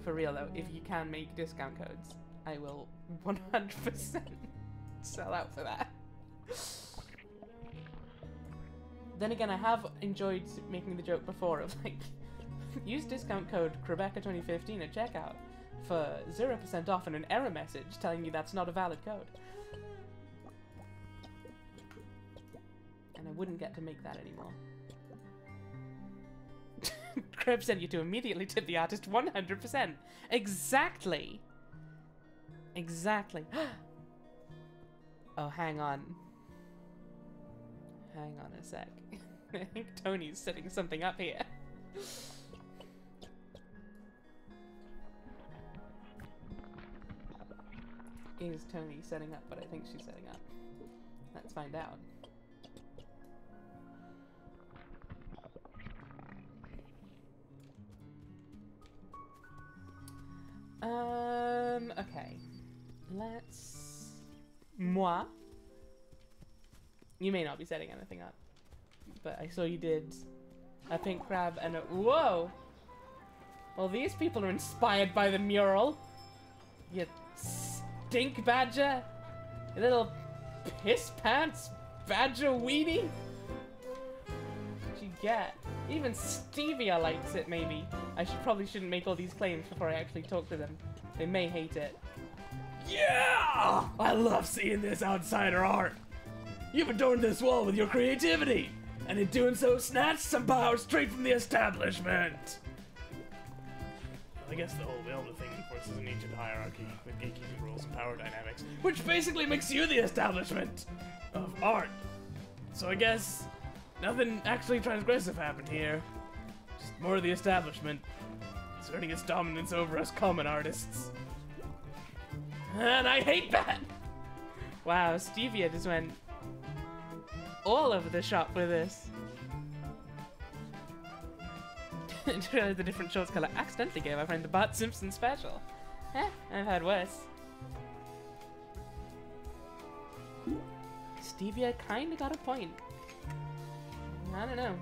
For real though, if you can make discount codes, I will 100% sell out for that. Then again, I have enjoyed making the joke before of like, use discount code Rebecca2015 at checkout for 0% off and an error message telling you that's not a valid code. And I wouldn't get to make that anymore. Kreb sent you to immediately tip the artist 100%. Exactly. Exactly. Oh, hang on. Hang on a sec. I think Tony's setting something up here. Is Tony setting up what I think she's setting up? Let's find out. Okay. Let's... Moi? You may not be setting anything up, but I saw you did a pink crab and a... Whoa! Well, these people are inspired by the mural. You stink badger. You little piss pants badger weenie. What'd you get? Even Stevia likes it, maybe. I probably shouldn't make all these claims before I actually talk to them. They may hate it. Yeah! I love seeing this outsider art. You've adorned this wall with your creativity, and in doing so, snatched some power straight from the establishment. I guess the whole Wilda thing enforces an ancient hierarchy with gatekeeping rules and power dynamics, which basically makes you the establishment of art. So I guess nothing actually transgressive happened here. Just more of the establishment asserting its dominance over us common artists. And I hate that! Wow, Stevia just went all over the shop with this. I didn't realize the different shorts color accidentally gave my friend the Bart Simpson special. I've had worse. Stevia kinda got a point. I don't know.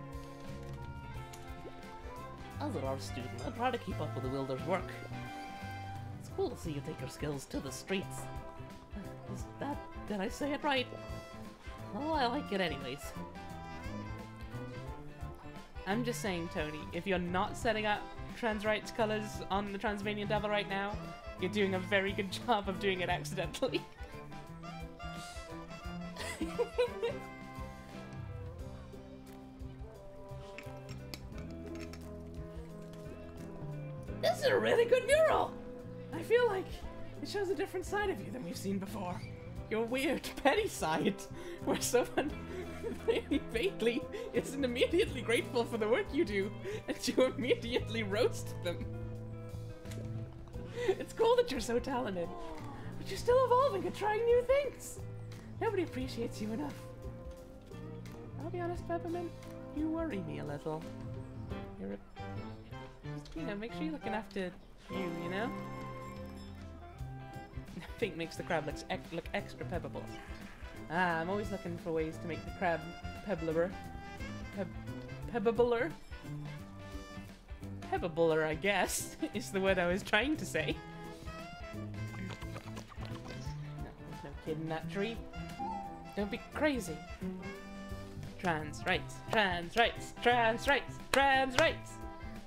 As an art student, I try to keep up with the Wilder's work. It's cool to see you take your skills to the streets. Did I say it right? Oh, I like it anyways. I'm just saying, Tony, if you're not setting up trans rights colors on the Transylvanian Devil right now, you're doing a very good job of doing it accidentally. This is a really good mural! I feel like it shows a different side of you than we've seen before. Your weird, petty side, where someone very vaguely isn't immediately grateful for the work you do, and you immediately roast them. It's cool that you're so talented, but you're still evolving and trying new things. Nobody appreciates you enough. I'll be honest, Peppermint, you worry me a little. You're a... Just, you know, make sure you're looking after you know? Pink makes the crab look extra pebbable. Ah, I'm always looking for ways to make the crab pebbler. Pebbabler? Pebbabler, I guess, is the word I was trying to say. No, there's no kid in that tree. Don't be crazy. Trans rights, trans rights, trans rights, trans rights!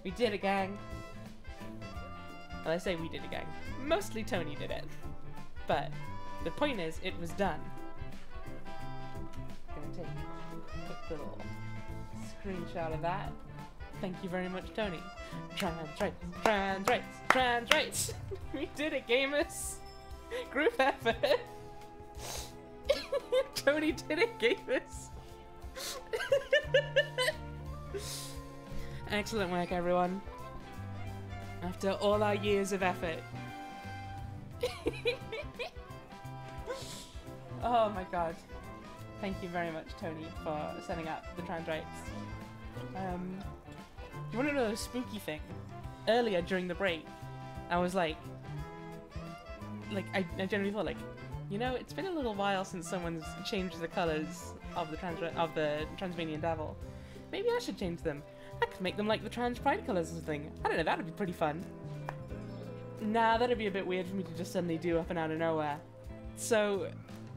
We did it, gang. Well, I say we did it, gang. Mostly Tony did it. But the point is, it was done. I'm gonna take a quick little screenshot of that. Thank you very much, Tony. Trans rights, trans rights, trans rights! We did it, gamers! Group effort! Tony did it, gamers! Excellent work, everyone. After all our years of effort. Oh my god. Thank you very much, Tony, for setting up the trans rights. You want to know a spooky thing? Earlier during the break, I was like I generally thought, like, you know, it's been a little while since someone's changed the colors of the Transylvanian Devil. Maybe I should change them. I could make them like the trans pride colors or something. I don't know, that'd be pretty fun. Nah, that'd be a bit weird for me to just suddenly do up and out of nowhere. So,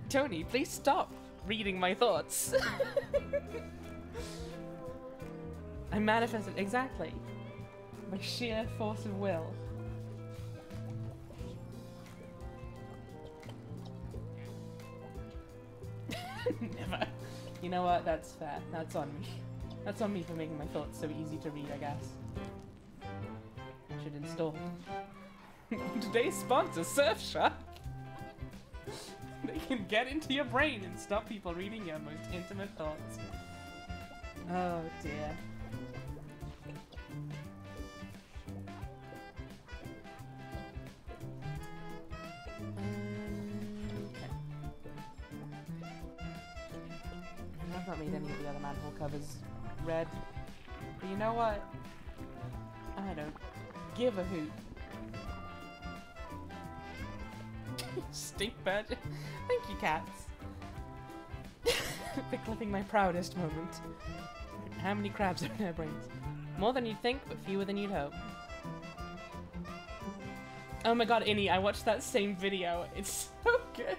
Tony, please stop reading my thoughts. I manifested, exactly. By sheer force of will. Never. You know what, that's fair. That's on me. That's on me for making my thoughts so easy to read, I guess. I should install. Today's sponsor, Surfshark. They can get into your brain and stop people reading your most intimate thoughts. Oh dear. Okay. I've not made any of the other manhole covers red. But you know what? I don't give a hoot. Stink badger. Thank you, cats. For clipping my proudest moment. How many crabs are in their brains? More than you'd think, but fewer than you'd hope. Oh my god, Innie, I watched that same video. It's so good.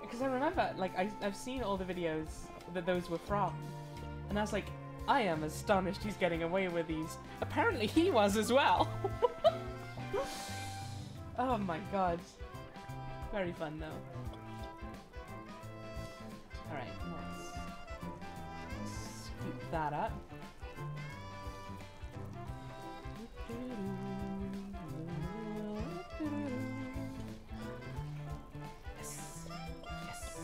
Because I remember, I've seen all the videos that those were from. And I was like, I am astonished he's getting away with these. Apparently he was as well. Oh my god. Very fun though. Alright, let's scoop that up. Yes! Yes!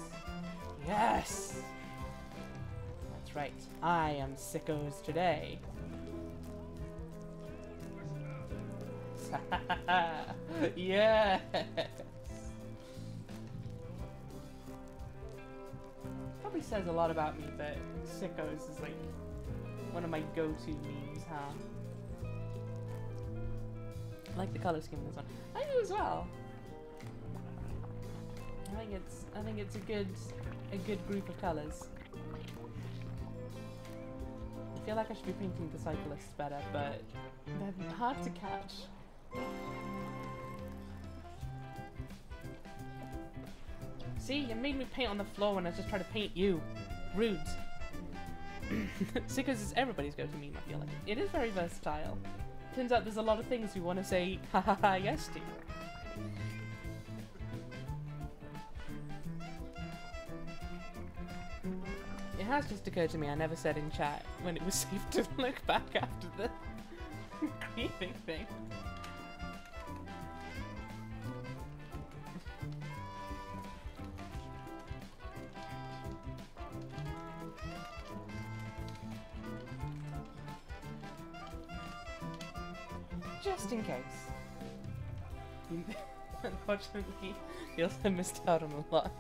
Yes! That's right. I am sickos today. Yes! probably says a lot about me that Sickos is like one of my go-to memes, huh? I like the color scheme of this one. I do as well. I think it's a good group of colors. I feel like I should be painting the cyclists better, but they're hard to catch. See, you made me paint on the floor when I was just trying to paint you. Rude. Sickos is everybody's go-to meme, I feel like. It is very versatile. Turns out there's a lot of things we want to say ha ha ha yes to. It has just occurred to me I never said in chat when it was safe to look back after the grieving thing. Just in case. Unfortunately, you also missed out on a lot.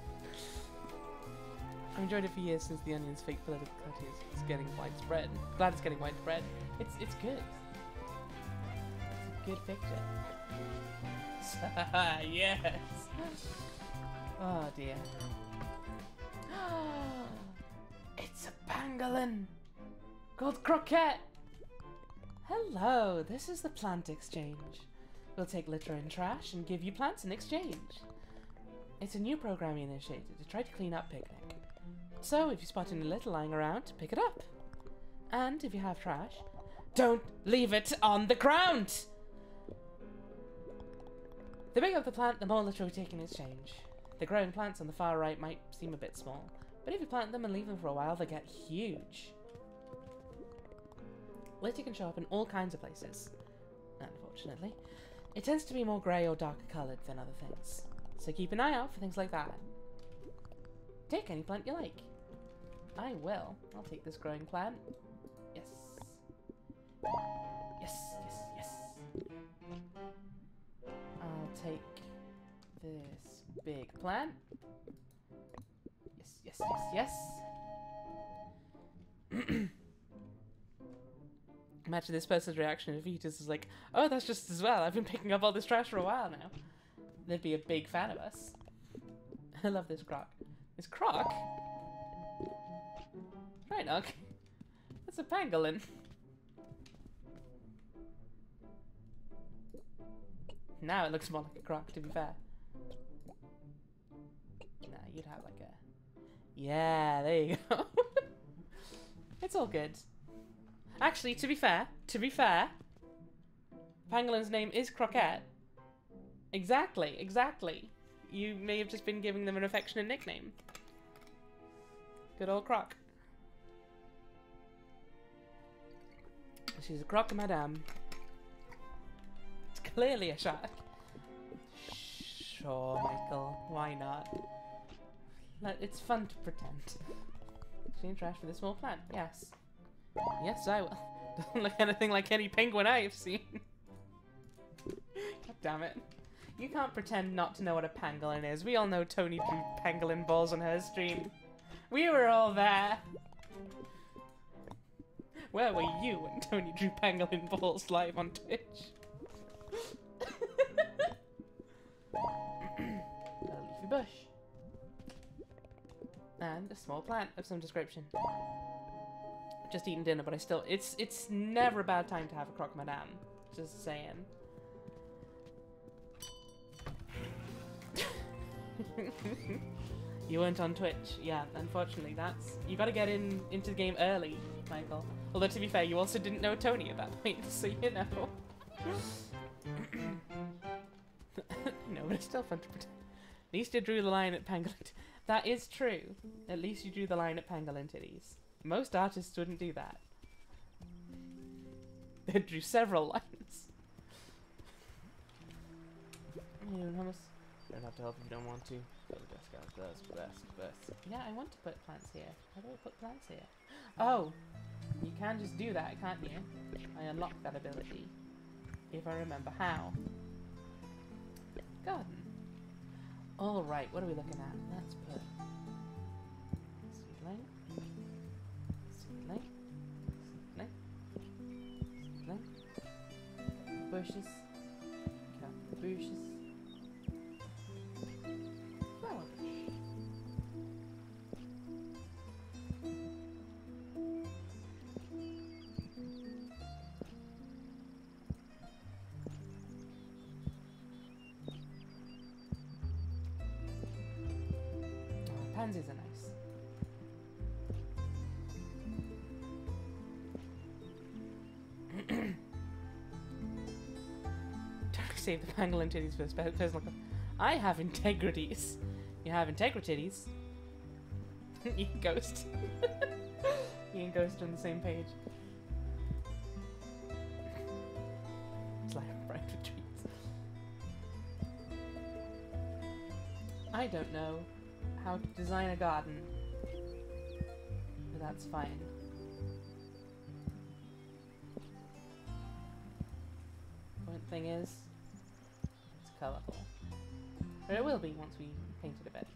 I've enjoyed it for years since the Onion's fake political cut is getting widespread. Glad it's getting widespread. It's good. It's a good picture. Yes! Oh dear. It's a pangolin! Called Croquette! Hello, this is the plant exchange. We'll take litter and trash and give you plants in exchange. It's a new program we initiated to try to clean up picnic. So if you spot any litter lying around, pick it up. And if you have trash, don't leave it on the ground! The bigger the plant, the more litter we take in exchange. The growing plants on the far right might seem a bit small, but if you plant them and leave them for a while, they get huge. Litter can show up in all kinds of places, unfortunately. It tends to be more grey or darker coloured than other things, so keep an eye out for things like that. Take any plant you like. I will. I'll take this growing plant. Yes. Yes, yes, yes. I'll take this big plant. Yes, yes, yes, yes. Imagine this person's reaction if Vetus is like, oh, that's just as well. I've been picking up all this trash for a while now. They'd be a big fan of us. I love this croc. This croc? Right, Nog. That's a pangolin. Now it looks more like a croc, to be fair. Nah, you'd have like a... Yeah, there you go. It's all good. Actually, to be fair, Pangolin's name is Croquette. Exactly, exactly. You may have just been giving them an affectionate nickname. Good old Croc. She's a croc, madame. It's clearly a shark. Sure, Michael. Why not? It's fun to pretend. Exchange trash for this small plant. Yes. Yes, I will. Doesn't look anything like any penguin I've seen. God damn it. You can't pretend not to know what a pangolin is. We all know Tony drew pangolin balls on her stream. We were all there. Where were you when Tony drew pangolin balls live on Twitch? A leafy bush. And a small plant of some description. Just eaten dinner, but I still... It's never a bad time to have a croque madame. Just saying. You weren't on Twitch. Yeah, unfortunately, that's... You gotta get into the game early, Michael. Although, to be fair, you also didn't know Tony at that point, so you know. No, but it's still fun to pretend. At least you drew the line at pangolin... That is true. At least you drew the line at pangolin titties. Most artists wouldn't do that. They drew several lines. You don't have to help if you don't want to. Best. Yeah, I want to put plants here. How do I put plants here? Oh! You can just do that, can't you? I unlocked that ability. If I remember how. Garden. Alright, what are we looking at? Let's put seedling. pansies are nice. Don't save the pangolin titties for personal. I have integrities. You have integrities. You and Ghost. You and Ghost are on the same page. It's like a bright retreats. I don't know how to design a garden, but that's fine. Point thing is, it's colourful. But it will be once we paint it a bit.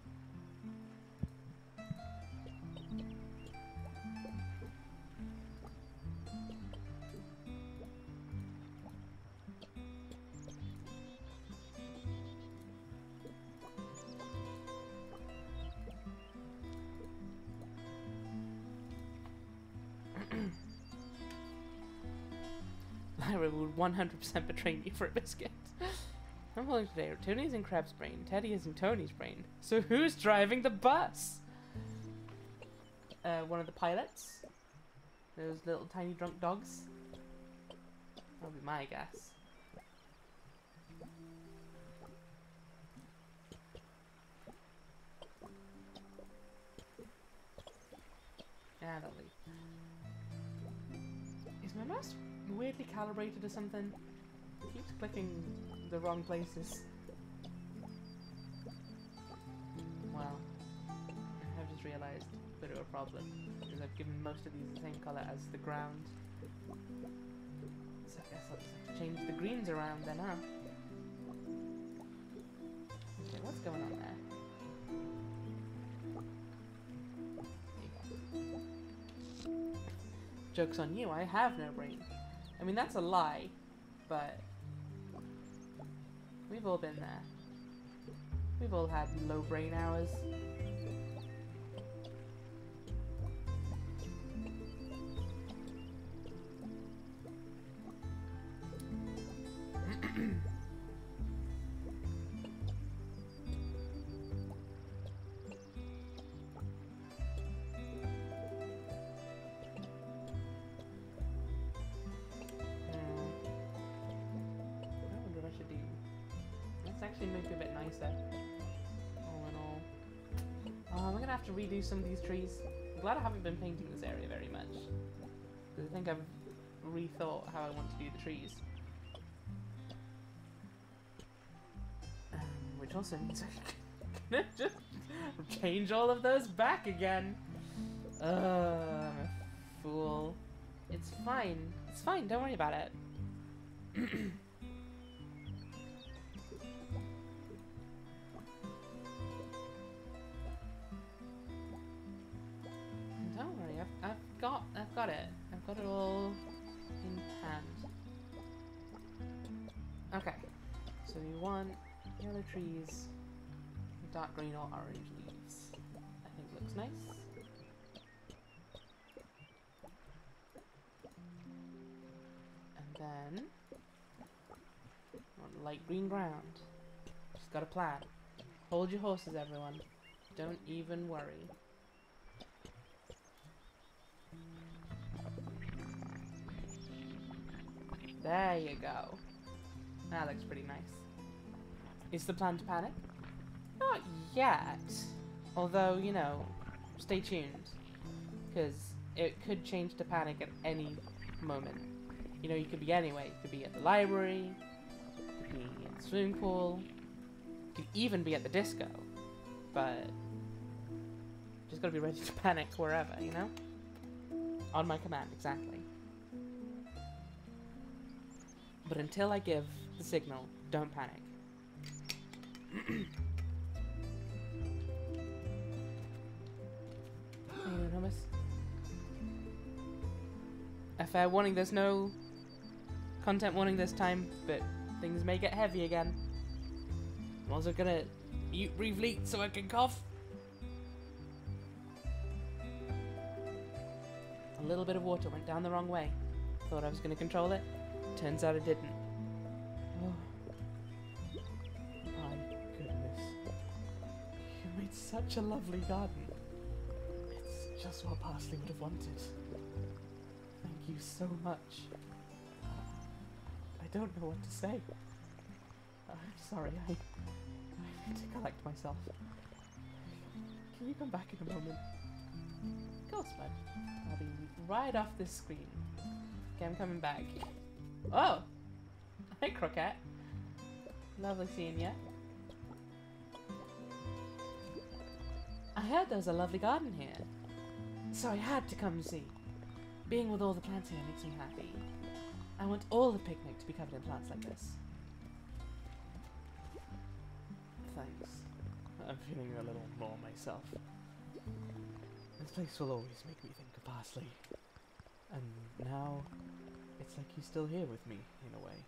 Lyra would 100% betray me for a biscuit. I'm holding today. Tony's in Crab's brain. Teddy is in Tony's brain. So who's driving the bus? One of the pilots. Those little tiny drunk dogs. That'll be my guess. Yeah, that'll be. Is my mouse weirdly calibrated or something? It keeps clicking the wrong places. Well, I've just realised a bit of a problem because I've given most of these the same colour as the ground. So I guess I'll just have to change the greens around then, huh? Okay, what's going on there? There you go. Joke's on you, I have no brain. I mean, that's a lie, but we've all been there. We've all had low brain hours. Actually make it a bit nicer, all in all. Oh, I'm gonna have to redo some of these trees. I'm glad I haven't been painting this area very much, because I think I've rethought how I want to do the trees. Which also means I can just change all of those back again. I'm a fool. It's fine. It's fine, don't worry about it. I've got it. I've got it all in hand. Okay. So you want yellow trees, dark green or orange leaves. I think looks nice. And then want light green ground. Just got a plan. Hold your horses, everyone. Don't even worry. There you go. That looks pretty nice. Is the plan to panic? Not yet. Although, you know, stay tuned. Because it could change to panic at any moment. You know, you could be anywhere. You could be at the library. You could be in the swimming pool. You could even be at the disco. But just gotta be ready to panic wherever, you know? On my command, exactly. But until I give the signal, don't panic. How you doing, hummus? A fair warning, there's no content warning this time, but things may get heavy again. I'm also gonna mute briefly so I can cough. A little bit of water went down the wrong way. Thought I was gonna control it. Turns out I didn't. Oh. My goodness. It's such a lovely garden. It's just what Parsley would have wanted. Thank you so much. I don't know what to say. I'm sorry, I need to collect myself. Can you come back in a moment? Of course, bud. I'll be right off this screen. Okay, I'm coming back. Oh! Hey, Croquette. Lovely seeing ya. I heard there was a lovely garden here, so I had to come see. Being with all the plants here makes me happy. I want all the picnic to be covered in plants like this. Thanks. I'm feeling a little more myself. This place will always make me think of Parsley. And now, it's like he's still here with me, in a way.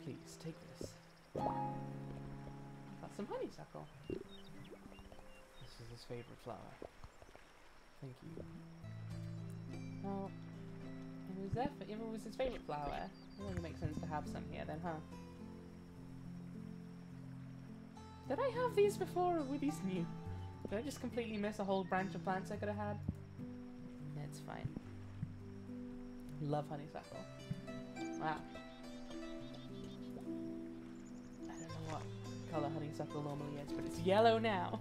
Please, take this. That's some honeysuckle. This is his favourite flower. Thank you. Well, if it was his favourite flower, it only makes sense to have some here then, huh? Did I have these before, or were these new? Did I just completely miss a whole branch of plants I could have had? It's fine. Love honeysuckle. Wow. I don't know what colour honeysuckle normally is, but it's yellow now.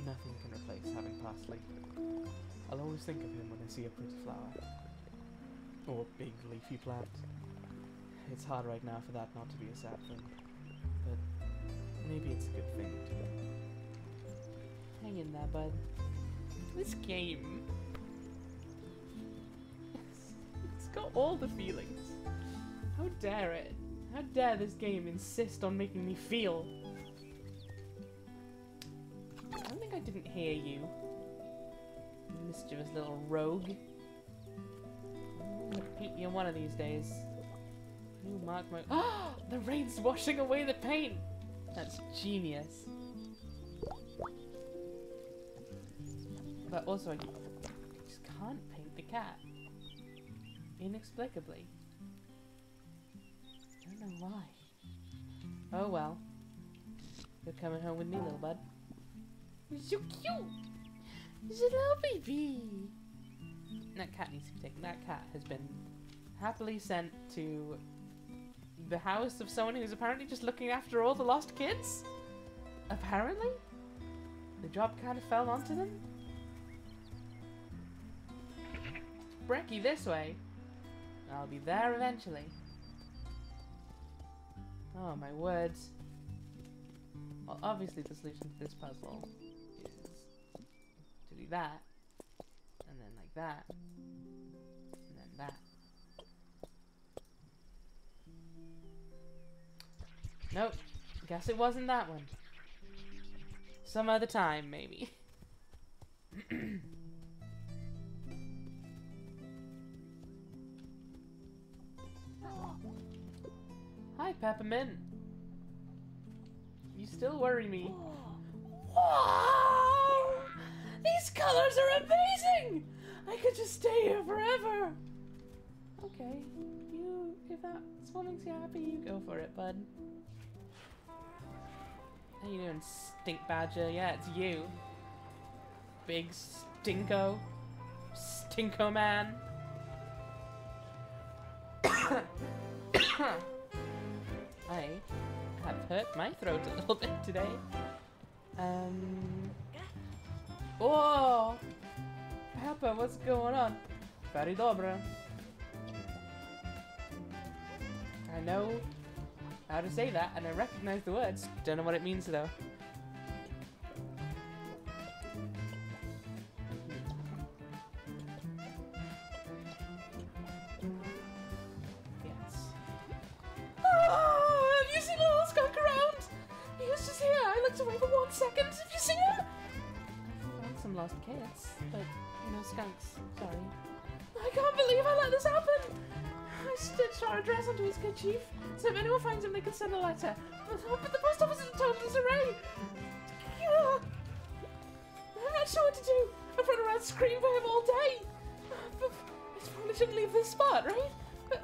Nothing can replace having Parsley. I'll always think of him when I see a pretty flower. Or a big leafy plant. It's hard right now for that not to be a sad thing. But maybe it's a good thing too. Hang in there, bud. This game. It's got all the feelings. How dare it? How dare this game insist on making me feel? I don't think I didn't hear you. Mischievous little rogue. I'm gonna paint you one of these days. You mark my— ah! The rain's washing away the paint! That's genius. But also, I just can't paint the cat. Inexplicably. I don't know why. Oh well. You're coming home with me, little bud. You're so cute! He's a little baby! That cat needs to be taken. That cat has been happily sent to the house of someone who's apparently just looking after all the lost kids? Apparently? The job kind of fell onto them? Brecky, this way. I'll be there eventually. Oh my words. Well, obviously the solution to this puzzle is to do that, and then like that, and then that. Nope, guess it wasn't that one. Some other time, maybe. Hi, Peppermint. You still worry me. Wow! These colors are amazing! I could just stay here forever. Okay, if that's what makes you happy, you go for it, bud. How you doing, Stink Badger? Yeah, it's you. Big Stinko. Stinko man. I have hurt my throat a little bit today. Whoa! Peppa, what's going on? Very dobra. I know how to say that, and I recognize the words. Don't know what it means though. Yes. Oh, have you seen a little skunk around? He was just here. I looked away for 1 second. Have you seen him? I found some lost kids, but no skunks. Sorry. I can't believe I let this happen. I stitched our address onto his kerchief, so if anyone finds him, they can send a letter. But the post office is in total disarray. I'm not sure what to do. I've run around screaming for him all day. But I probably shouldn't leave this spot, right? But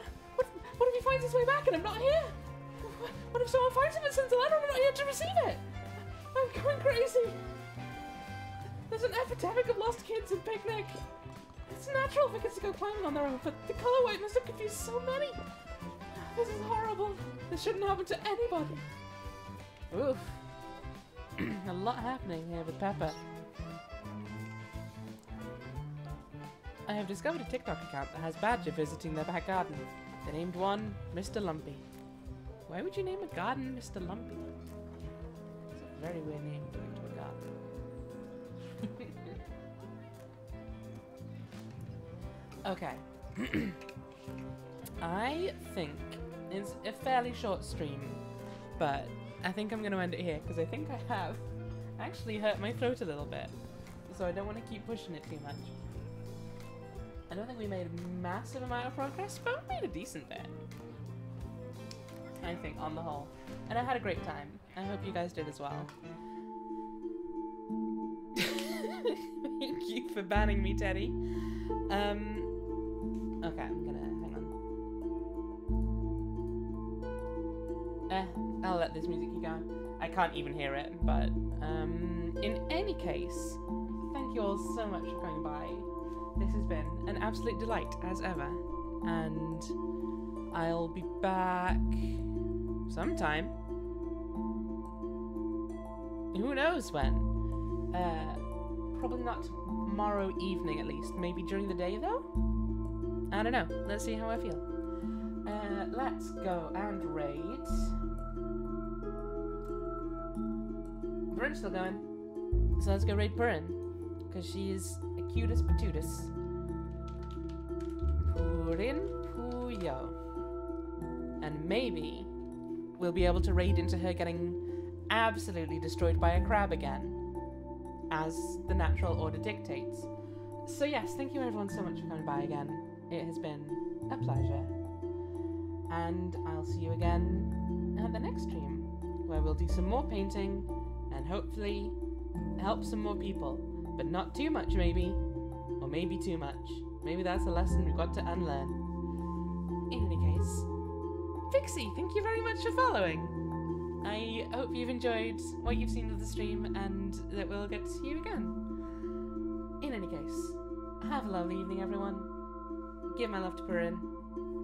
what if he finds his way back and I'm not here? What if someone finds him and sends a letter and I'm not here to receive it? I'm going crazy! There's an epidemic of lost kids in Picnic! It's natural for kids to go climbing on their own, but the color white must have confused so many! This is horrible. This shouldn't happen to anybody. Oof. A lot happening here with Peppa. I have discovered a TikTok account that has Badger visiting their back garden. They named one Mr. Lumpy. Why would you name a garden Mr. Lumpy? It's a very weird name to give to a garden. Okay. I think it's a fairly short stream, but I think I'm going to end it here because I think I have actually hurt my throat a little bit, so I don't want to keep pushing it too much. I don't think we made a massive amount of progress, but we made a decent bit, I think, on the whole. And I had a great time. I hope you guys did as well. Thank you for banning me, Teddy. Okay, I'm gonna hang on. I'll let this music keep going. I can't even hear it, but in any case, thank you all so much for coming by. This has been an absolute delight as ever, and I'll be back sometime. Who knows when? Probably not tomorrow evening at least. Maybe during the day though? I don't know. Let's see how I feel. Let's go and raid. Bryn's still going. So let's go raid Bryn. Because she is a cutest patootus. Bryn Puyo. And maybe we'll be able to raid into her getting absolutely destroyed by a crab again, as the natural order dictates. So yes, thank you everyone so much for coming by again. It has been a pleasure. And I'll see you again at the next stream, where we'll do some more painting and hopefully help some more people. But not too much maybe, or maybe too much. Maybe that's a lesson we've got to unlearn. In any case, Pixie, thank you very much for following. I hope you've enjoyed what you've seen of the stream and that we'll get to see you again. In any case, have a lovely evening everyone. Give my love to Perrin.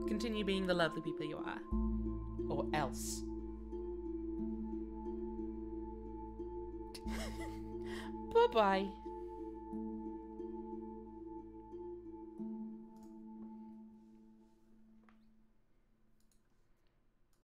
Continue being the lovely people you are. Or else. Bye-bye.